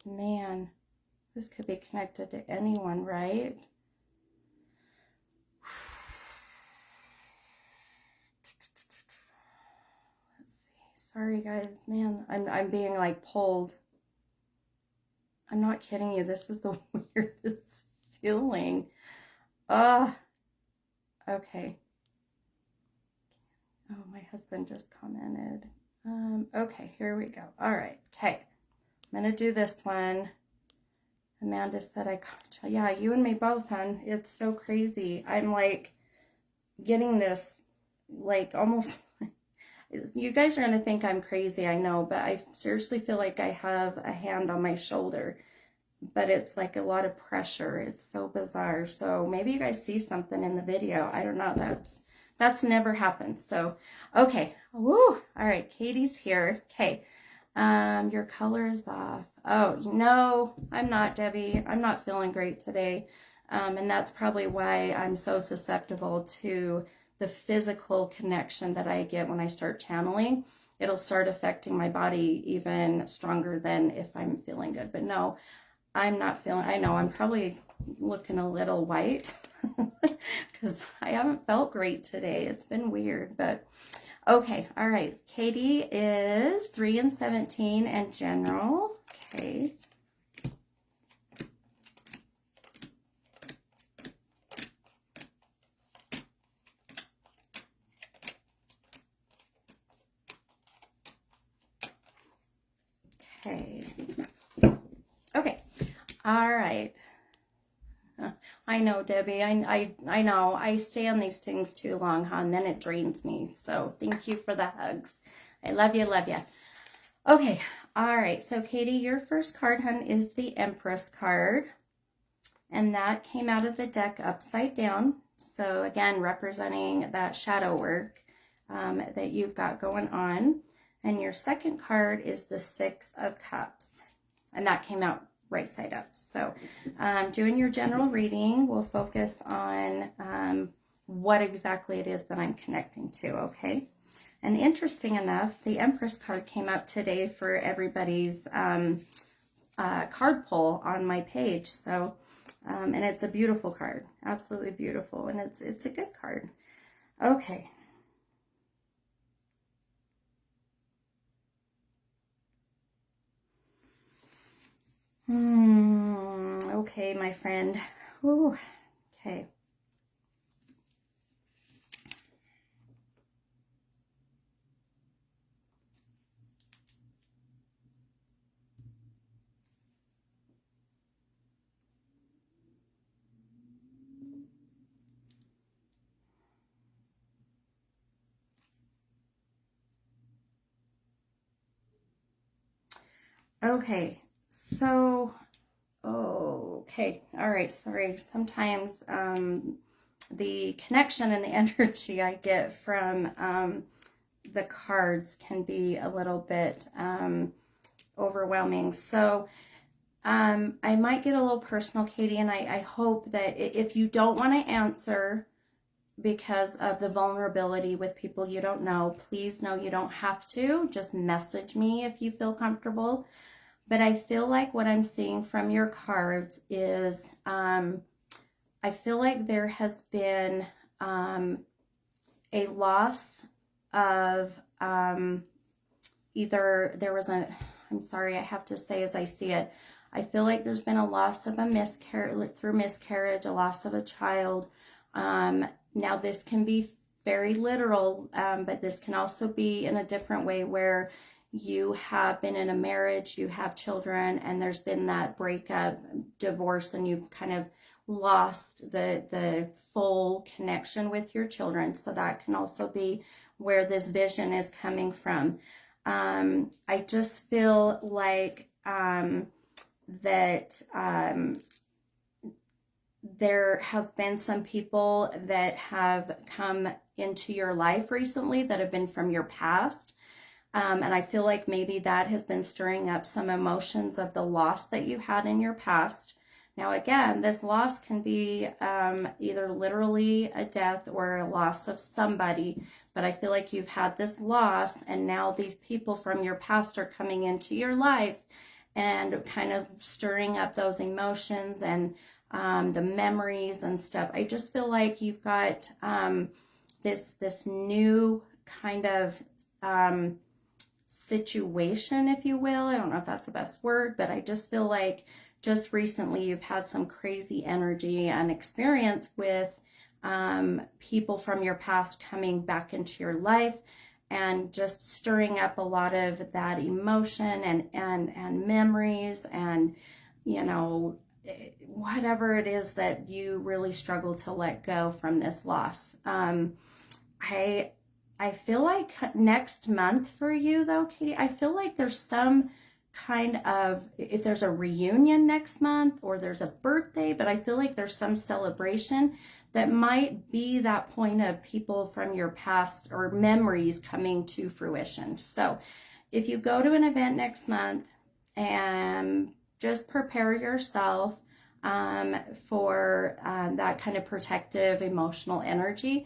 Man, this could be connected to anyone, right? Sorry guys, man, I'm being like pulled. I'm not kidding you. This is the weirdest feeling. Okay. Oh, my husband just commented. Okay, here we go. All right, okay. I'm gonna do this one. Amanda said I caught you. Yeah, you and me both, hon. It's so crazy. I'm like getting this like almost you guys are going to think I'm crazy, I know, but I seriously feel like I have a hand on my shoulder, but it's like a lot of pressure. It's so bizarre. So maybe you guys see something in the video. I don't know. That's never happened. So, okay. Woo. All right. Katie's here. Okay. Your color is off. Oh, no, I'm not, Debbie. I'm not feeling great today. And that's probably why I'm so susceptible to the physical connection that I get when I start channeling. It'll start affecting my body even stronger than if I'm feeling good. But no, I'm not feeling, I know I'm probably looking a little white because I haven't felt great today. It's been weird, but okay. All right. Katie is 3 and 17 and general. Okay. Okay. Okay. All right. I know, Debbie. I know. I stay on these things too long, huh? And then it drains me. So thank you for the hugs. I love you, love you. Okay. All right. So Katie, your first card, hun, is the Empress card. And that came out of the deck upside down. So again, representing that shadow work that you've got going on. And your second card is the Six of Cups. And that came out right side up. So doing your general reading, we'll focus on what exactly it is that I'm connecting to, okay? And interesting enough, the Empress card came up today for everybody's card pull on my page. So, and it's a beautiful card, absolutely beautiful. And it's a good card. Okay. Okay, my friend. Ooh, okay. Okay, so, okay, all right, sorry. Sometimes the connection and the energy I get from the cards can be a little bit overwhelming. So I might get a little personal, Katie, and I hope that if you don't want to answer because of the vulnerability with people you don't know, please know you don't have to. Just message me if you feel comfortable. But I feel like what I'm seeing from your cards is I feel like there has been a loss of either there was a, I'm sorry, I have to say as I see it, I feel like there's been a loss of a miscarriage, through miscarriage, a loss of a child. Now this can be very literal, but this can also be in a different way where you have been in a marriage, you have children, and there's been that breakup, divorce, and you've kind of lost the full connection with your children. So that can also be where this vision is coming from. I just feel like that there has been some people that have come into your life recently that have been from your past. And I feel like maybe that has been stirring up some emotions of the loss that you had in your past. Now, again, this loss can be either literally a death or a loss of somebody, but I feel like you've had this loss, and now these people from your past are coming into your life and kind of stirring up those emotions and the memories and stuff. I just feel like you've got this new kind of situation, if you will. I don't know if that's the best word, but I just feel like just recently you've had some crazy energy and experience with people from your past coming back into your life and just stirring up a lot of that emotion and memories and, you know, whatever it is that you really struggle to let go from this loss. I feel like next month for you though, Katie, I feel like there's some kind of, if there's a reunion next month or there's a birthday, but I feel like there's some celebration that might be that point of people from your past or memories coming to fruition. So if you go to an event next month, and just prepare yourself for that kind of protective emotional energy,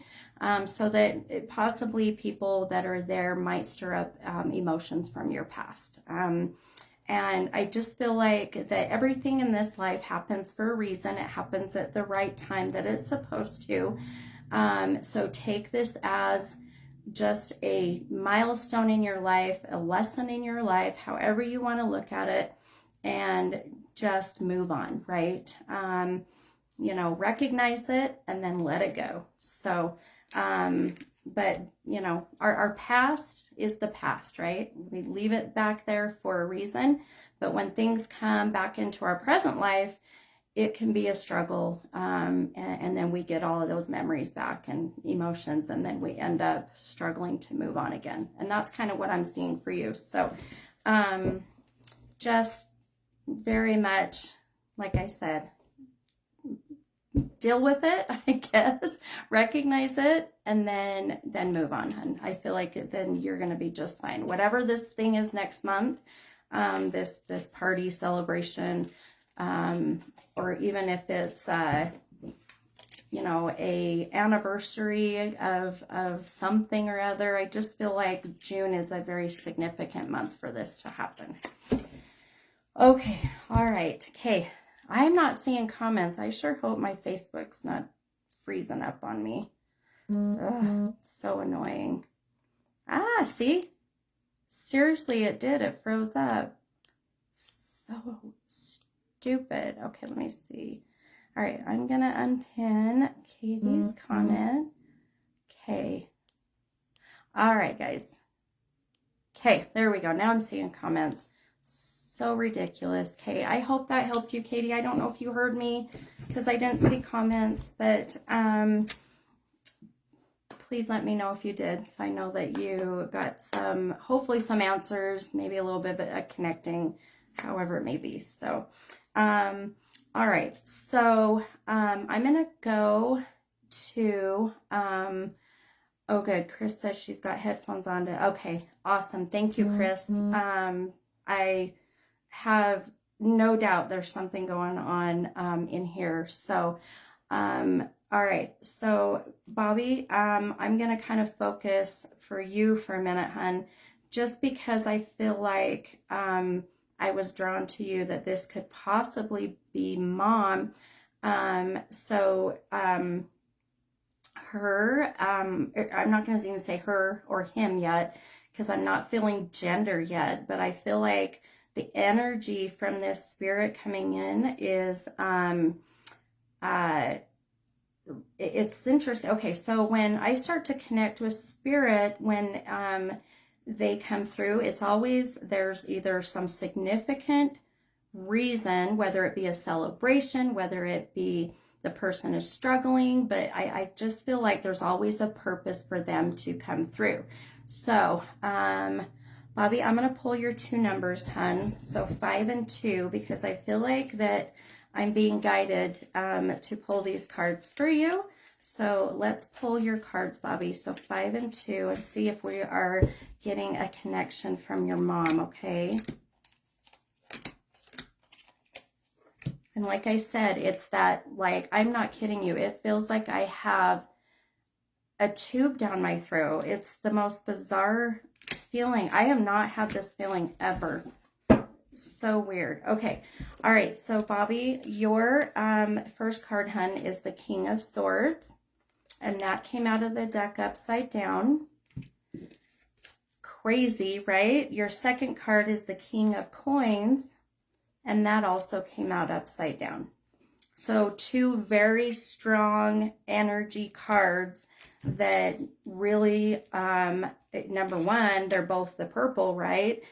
so that possibly people that are there might stir up emotions from your past. And I just feel like that everything in this life happens for a reason. It happens at the right time that it's supposed to. So take this as just a milestone in your life, a lesson in your life, however you want to look at it, and just move on, right? You know, recognize it and then let it go. So, but you know, our past is the past, right? We leave it back there for a reason. But when things come back into our present life, it can be a struggle. And then we get all of those memories back and emotions, and then we end up struggling to move on again. And that's kind of what I'm seeing for you. So, just very much, like I said, deal with it, I guess, recognize it, and then move on. And I feel like then you're going to be just fine. Whatever this thing is next month, this party celebration, or even if it's, you know, a anniversary of something or other, I just feel like June is a very significant month for this to happen. Okay, all right, okay. I'm not seeing comments. I sure hope my Facebook's not freezing up on me. Ugh, so annoying. Ah, see? Seriously, it did. It froze up. So stupid. Okay, let me see. All right, I'm going to unpin Katie's comment. Okay. All right, guys. Okay, there we go. Now I'm seeing comments. So ridiculous. Okay, I hope that helped you, Katie. I don't know if you heard me because I didn't see comments, but please let me know if you did, so I know that you got some, hopefully some answers, maybe a little bit of a connecting, however it may be. So, all right. So, I'm going to go to, oh, good. Chris says she's got headphones on. Okay, awesome. Thank you, Chris. I have no doubt there's something going on in here. So, all right. So, Bobby, I'm going to kind of focus for you for a minute, hun, just because I feel like I was drawn to you that this could possibly be mom. Her, I'm not going to even say her or him yet because I'm not feeling gender yet, but I feel like the energy from this spirit coming in is, it's interesting. Okay, so when I start to connect with spirit, when they come through, it's always, there's either some significant reason, whether it be a celebration, whether it be the person is struggling, but I just feel like there's always a purpose for them to come through. So, Bobby, I'm going to pull your 2 numbers, hun. So 5 and 2, because I feel like that I'm being guided to pull these cards for you. So let's pull your cards, Bobby. So 5 and 2, and see if we are getting a connection from your mom, okay? And like I said, it's that, like, I'm not kidding you. It feels like I have a tube down my throat. It's the most bizarre feeling. I have not had this feeling ever. So weird. Okay. All right. So, Bobby, your first card, hun, is the King of Swords. And that came out of the deck upside down. Crazy, right? Your second card is the King of Coins. And that also came out upside down. So 2 very strong energy cards that really, number one, they're both the purple, right?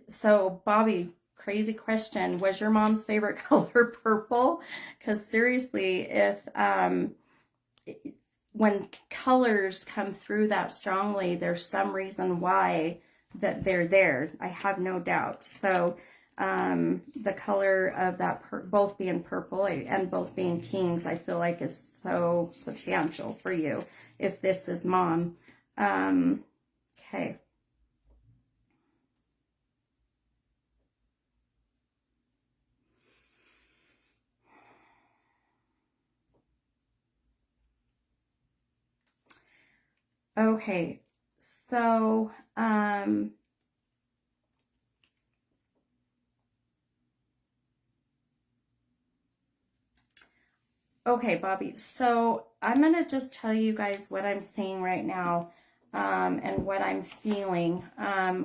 So Bobby, crazy question. Was your mom's favorite color purple? Because seriously, if, when colors come through that strongly, there's some reason why that they're there. I have no doubt. So, the color of that, both being purple and both being kings, I feel like is so substantial for you if this is mom. Okay. Okay. So, okay, Bobby, so I'm going to just tell you guys what I'm seeing right now, and what I'm feeling. I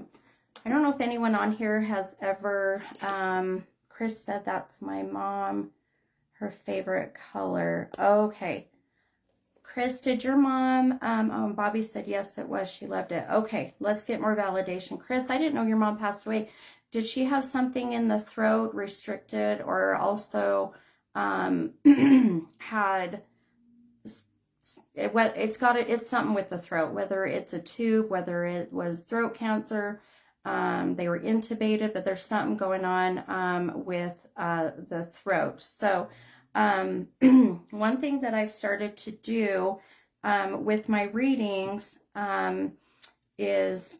don't know if anyone on here has ever, Chris said that's my mom, her favorite color. Okay. Chris, did your mom, Bobby said yes, it was. She loved it. Okay, let's get more validation. Chris, I didn't know your mom passed away. Did she have something in the throat, restricted, or also had, it's something with the throat, whether it's a tube, whether it was throat cancer, they were intubated, but there's something going on with the throat. So one thing that I've started to do with my readings is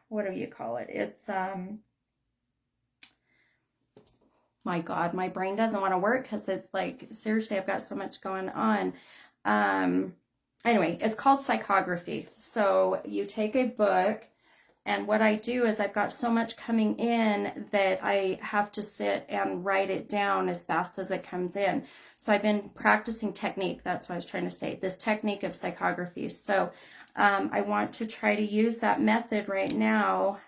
what do you call it? It's my God, my brain doesn't want to work because it's like, seriously, I've got so much going on. Anyway, it's called psychography. So you take a book, and what I do is I've got so much coming in that I have to sit and write it down as fast as it comes in. So I've been practicing technique. That's what I was trying to say, this technique of psychography. So I want to try to use that method right now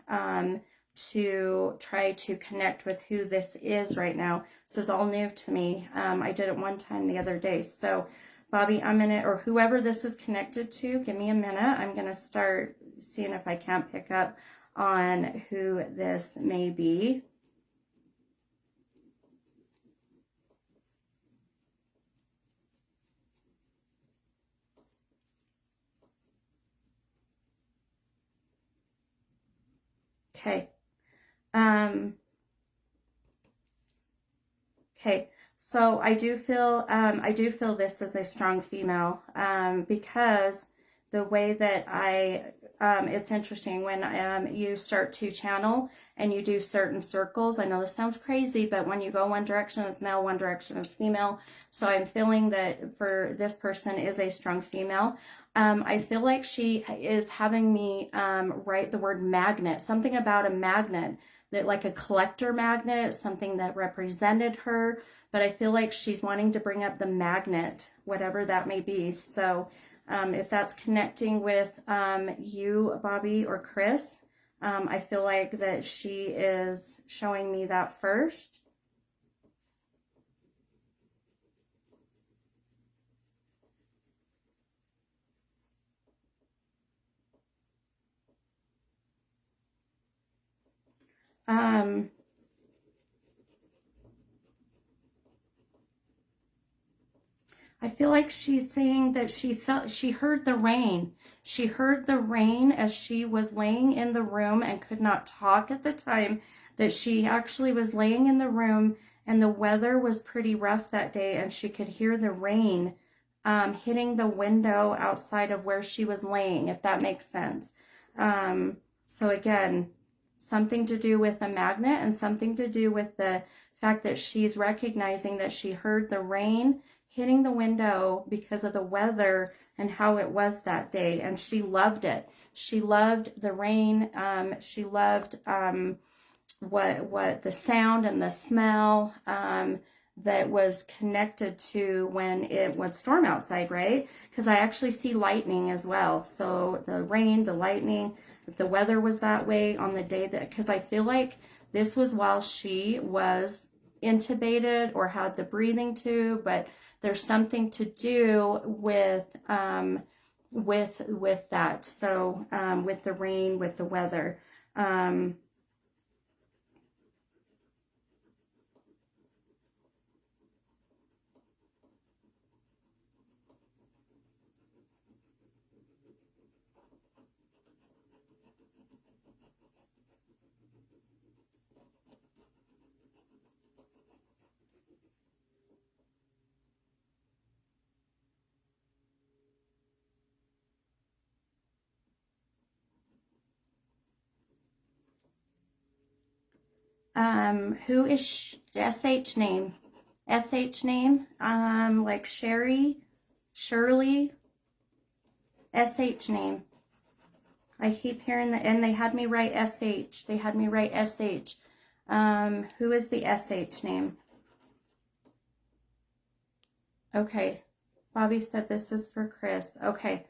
to try to connect with who this is right now. This is all new to me. I did it one time the other day. So Bobby, I'm gonna, or whoever this is connected to, give me a minute. I'm gonna start seeing if I can't pick up on who this may be. Okay. Okay. So I do feel this is a strong female, because the way that it's interesting when you start to channel and you do certain circles. I know this sounds crazy, but when you go one direction, it's male, one direction is female. So I'm feeling that for this person is a strong female. I feel like she is having me write the word magnet, something about a magnet, that like a collector magnet, something that represented her. But I feel like she's wanting to bring up the magnet, whatever that may be. So if that's connecting with you, Bobby, or Chris, I feel like that she is showing me that first. I feel like she's saying that she heard the rain. She heard the rain as she was laying in the room and could not talk at the time, that she actually was laying in the room and the weather was pretty rough that day and she could hear the rain hitting the window outside of where she was laying, if that makes sense. So again, something to do with a magnet and something to do with the fact that she's recognizing that she heard the rain hitting the window because of the weather and how it was that day, and she loved it. She loved the rain. She loved what the sound and the smell that was connected to when it would storm outside, right? Because I actually see lightning as well. So the rain, the lightning, if the weather was that way on the day that, because I feel like this was while she was intubated or had the breathing tube, but there's something to do with that. So with the rain, with the weather. Who is SH name? SH name? Like Sherry, Shirley, SH name. I keep hearing that, and they had me write SH. They had me write SH. Who is the SH name? Okay. Bobby said this is for Chris. Okay.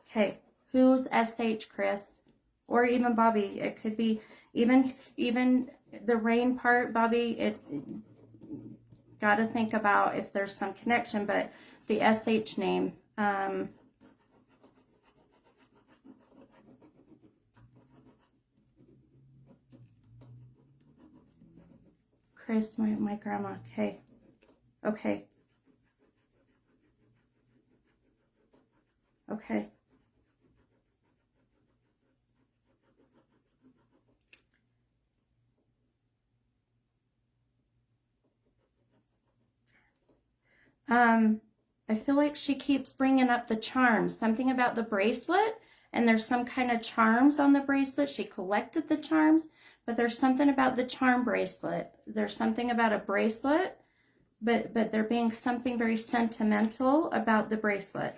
Okay. Who's SH, Chris? Or even Bobby. It could be even the rain part, Bobby. It got to think about if there's some connection, but the SH name. Chris, my grandma. Okay. Okay. Okay. I feel like she keeps bringing up the charms, something about the bracelet, and there's some kind of charms on the bracelet. She collected the charms, but there's something about the charm bracelet. There's something about a bracelet, but there being something very sentimental about the bracelet.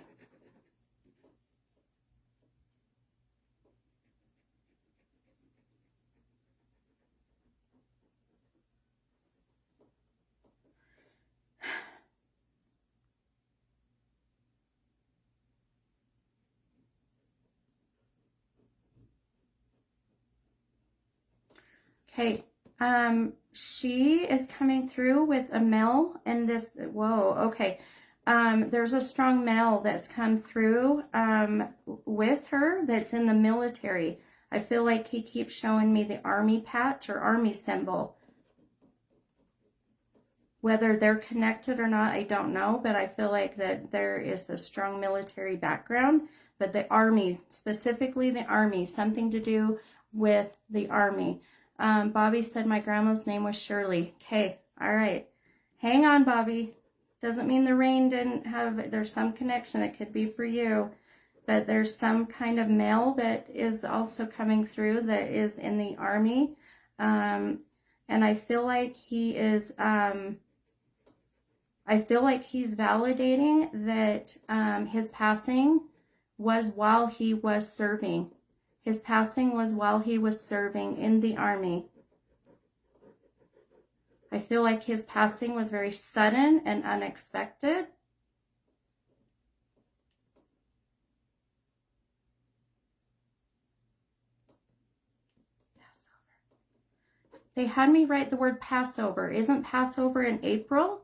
Okay. She is coming through with a male and this, whoa, okay. There's a strong male that's come through with her that's in the military. I feel like he keeps showing me the army patch or army symbol. Whether they're connected or not, I don't know, but I feel like that there is a strong military background. But the army, specifically the army, something to do with the army. Bobby said my grandma's name was Shirley. Okay, all right. Hang on, Bobby. Doesn't mean the rain didn't have, there's some connection. It could be for you. That there's some kind of male that is also coming through that is in the army. And I feel like he is, I feel like he's validating that his passing was while he was serving. His passing was while he was serving in the army. I feel like his passing was very sudden and unexpected. Passover. They had me write the word Passover. Isn't Passover in April?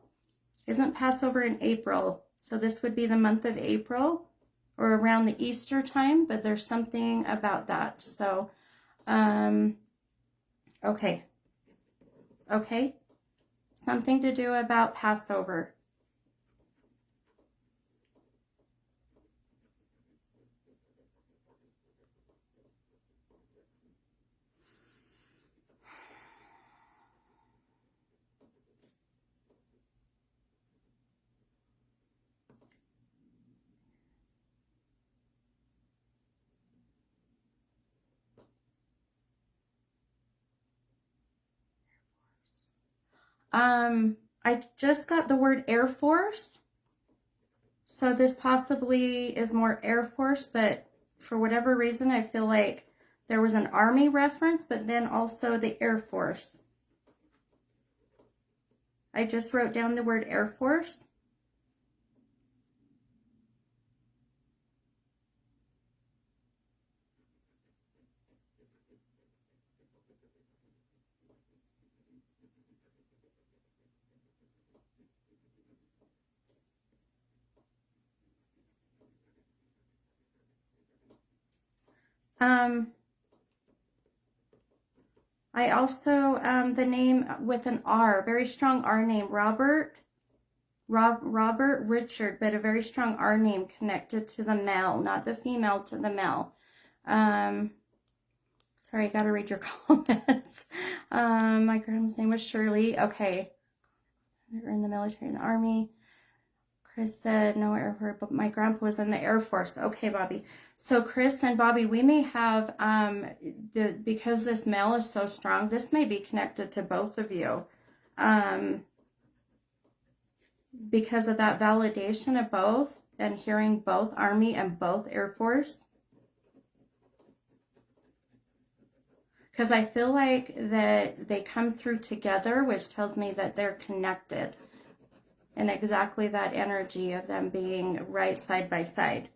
Isn't Passover in April? So this would be the month of April or around the Easter time, but there's something about that. So, okay. Okay. Something to do about Passover. I just got the word Air Force. So this possibly is more Air Force, but for whatever reason, I feel like there was an Army reference, but then also the Air Force. I just wrote down the word Air Force. I also, the name with an R, very strong R name, Robert Richard, but a very strong R name connected to the male, not the female, to the male. Sorry, I gotta read your comments. My grandma's name was Shirley. Okay. They're in the military and the army. Chris said no Air Force, but my grandpa was in the Air Force. Okay, Bobby. So Chris and Bobby, we may have, because this male is so strong, this may be connected to both of you. Because of that validation of both and hearing both Army and both Air Force. Because I feel like that they come through together, which tells me that they're connected. And exactly that energy of them being right side by side.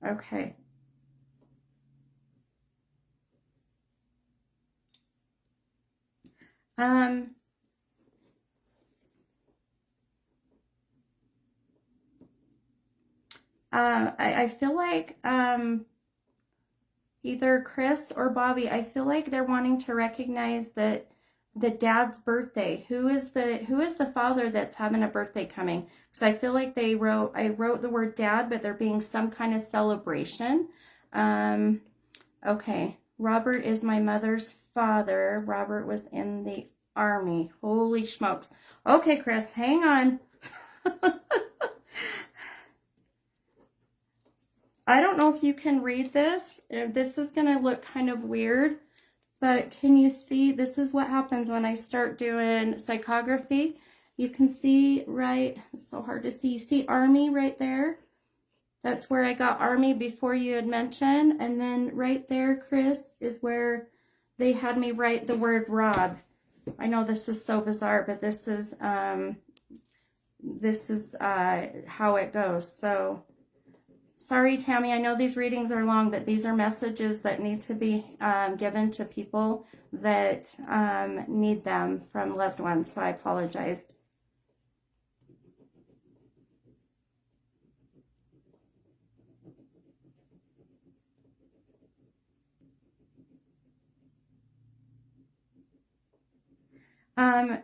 Okay. I feel like either Chris or Bobby, I feel like they're wanting to recognize that the dad's birthday. Who is the father that's having a birthday coming? Because I feel like I wrote the word dad, but there being some kind of celebration. Okay. Robert is my mother's father. Robert was in the army. Holy smokes. Okay, Chris, hang on. I don't know if you can read this. This is going to look kind of weird, but can you see, this is what happens when I start doing psychography. You can see, right, it's so hard to see. You see Army right there? That's where I got Army before you had mentioned. And then right there, Chris, is where they had me write the word Rob. I know this is so bizarre, but this is how it goes. So sorry, Tammy, I know these readings are long, but these are messages that need to be given to people that need them from loved ones. So I apologize.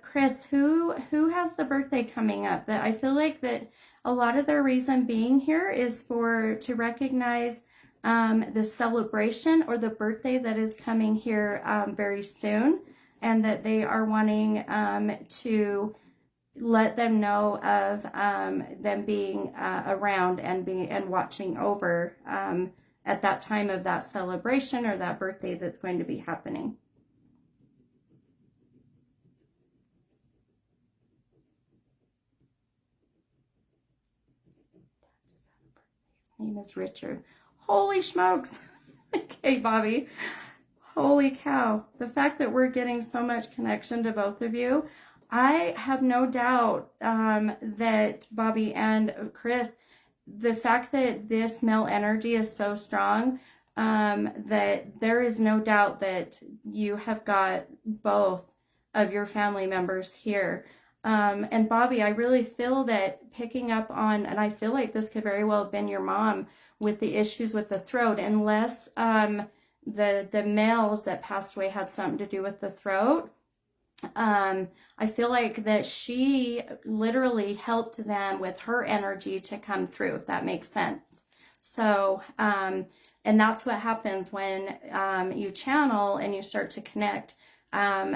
Chris, who has the birthday coming up? That I feel like that a lot of their reason being here is to recognize the celebration or the birthday that is coming here very soon, and that they are wanting to let them know of them being around and watching over at that time of that celebration or that birthday that's going to be happening. Name is Richard. Holy smokes. Okay, Bobby. Holy cow. The fact that we're getting so much connection to both of you, I have no doubt that Bobby and Chris, the fact that this male energy is so strong, that there is no doubt that you have got both of your family members here. And Bobby, I really feel that picking up on, and I feel like this could very well have been your mom with the issues with the throat, unless the males that passed away had something to do with the throat. I feel like that she literally helped them with her energy to come through, if that makes sense. So, and that's what happens when you channel and you start to connect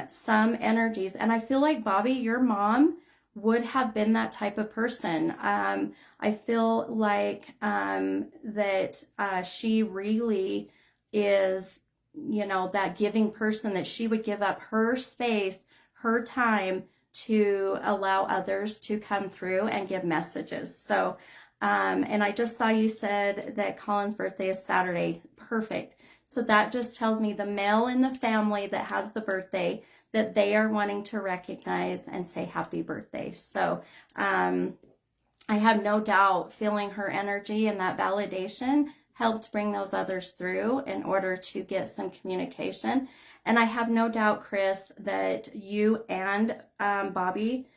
some energies. And I feel like, Bobby, your mom would have been that type of person. I feel like that she really is, you know, that giving person, that she would give up her space, her time to allow others to come through and give messages. So, and I just saw you said that Colin's birthday is Saturday. Perfect. So that just tells me the male in the family that has the birthday, that they are wanting to recognize and say happy birthday. So I have no doubt feeling her energy and that validation helped bring those others through in order to get some communication. And I have no doubt, Chris, that you and Bobby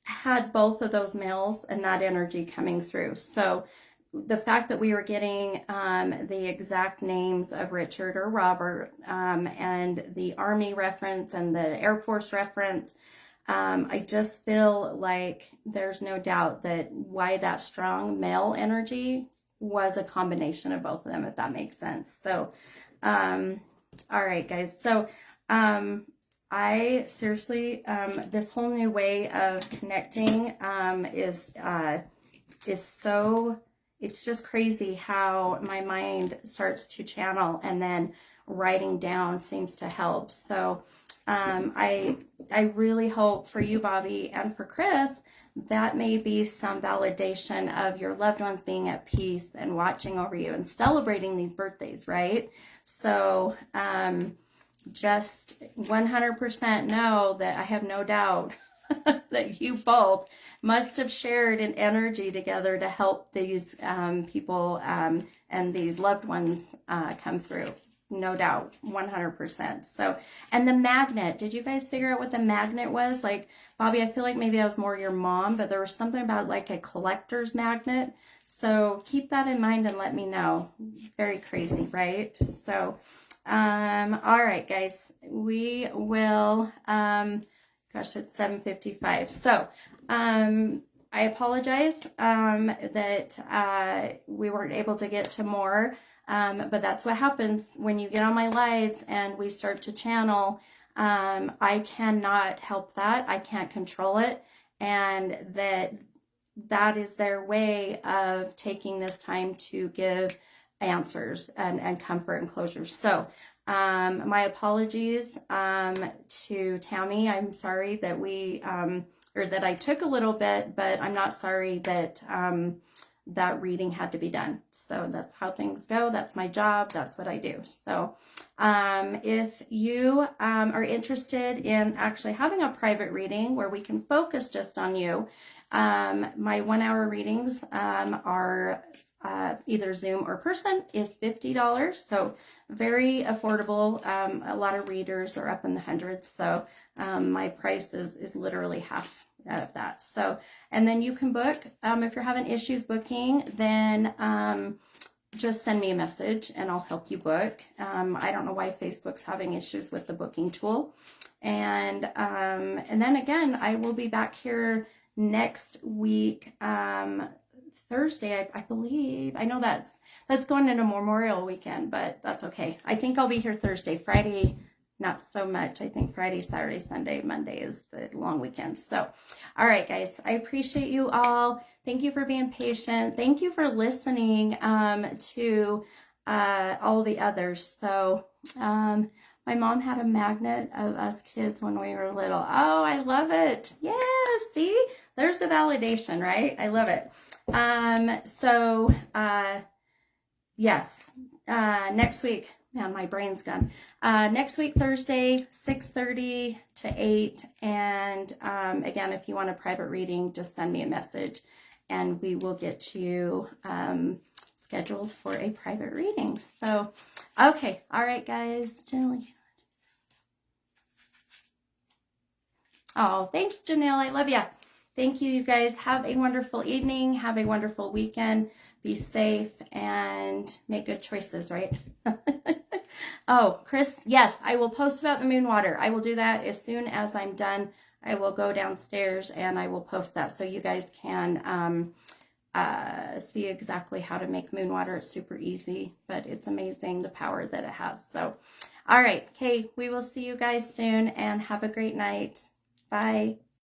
had both of those males and that energy coming through. So the fact that we were getting the exact names of Richard or Robert and the Army reference and the Air Force reference, I just feel like there's no doubt that why that strong male energy was a combination of both of them, if that makes sense. So, all right, guys. So, I seriously, this whole new way of connecting is so, it's just crazy how my mind starts to channel, and then writing down seems to help. So I really hope for you, Bobby, and for Chris, that may be some validation of your loved ones being at peace and watching over you and celebrating these birthdays, right? So just 100% know that I have no doubt that you both must have shared an energy together to help these people and these loved ones come through. No doubt, 100%. So, and the magnet, did you guys figure out what the magnet was? Like, Bobby, I feel like maybe I was more your mom, but there was something about like a collector's magnet. So keep that in mind and let me know. Very crazy, right? So, all right, guys, we will, gosh, it's 7:55. So, I apologize that we weren't able to get to more, but that's what happens when you get on my lives and we start to channel. I cannot help that. I can't control it. And that is their way of taking this time to give answers and comfort and closure. So My apologies to Tammy. I'm sorry that or that I took a little bit, but I'm not sorry that that reading had to be done. So that's how things go. That's my job. That's what I do. So if you are interested in actually having a private reading where we can focus just on you, my 1 hour readings are either Zoom or person is $50. So very affordable. A lot of readers are up in the hundreds. So my price is literally half of that. So, and then you can book, if you're having issues booking, then just send me a message and I'll help you book. I don't know why Facebook's having issues with the booking tool. And then again, I will be back here next week, Thursday, I believe. I know that's going into Memorial Weekend, but that's okay. I think I'll be here Thursday. Friday, not so much. I think Friday, Saturday, Sunday, Monday is the long weekend. So, all right, guys, I appreciate you all. Thank you for being patient. Thank you for listening to all the others. So, my mom had a magnet of us kids when we were little. Oh, I love it. Yeah, see? There's the validation, right? I love it. Yes, next week, man, my brain's gone. Next week, Thursday, 6:30 to 8. And again, if you want a private reading, just send me a message and we will get you scheduled for a private reading. So, okay. All right, guys. Generally. Oh, thanks, Janelle. I love you. Thank you, you guys. Have a wonderful evening. Have a wonderful weekend. Be safe and make good choices, right? Oh, Chris, yes, I will post about the moon water. I will do that as soon as I'm done. I will go downstairs and I will post that so you guys can see exactly how to make moon water. It's super easy, but it's amazing the power that it has. So, all right. Okay, we will see you guys soon and have a great night. Bye.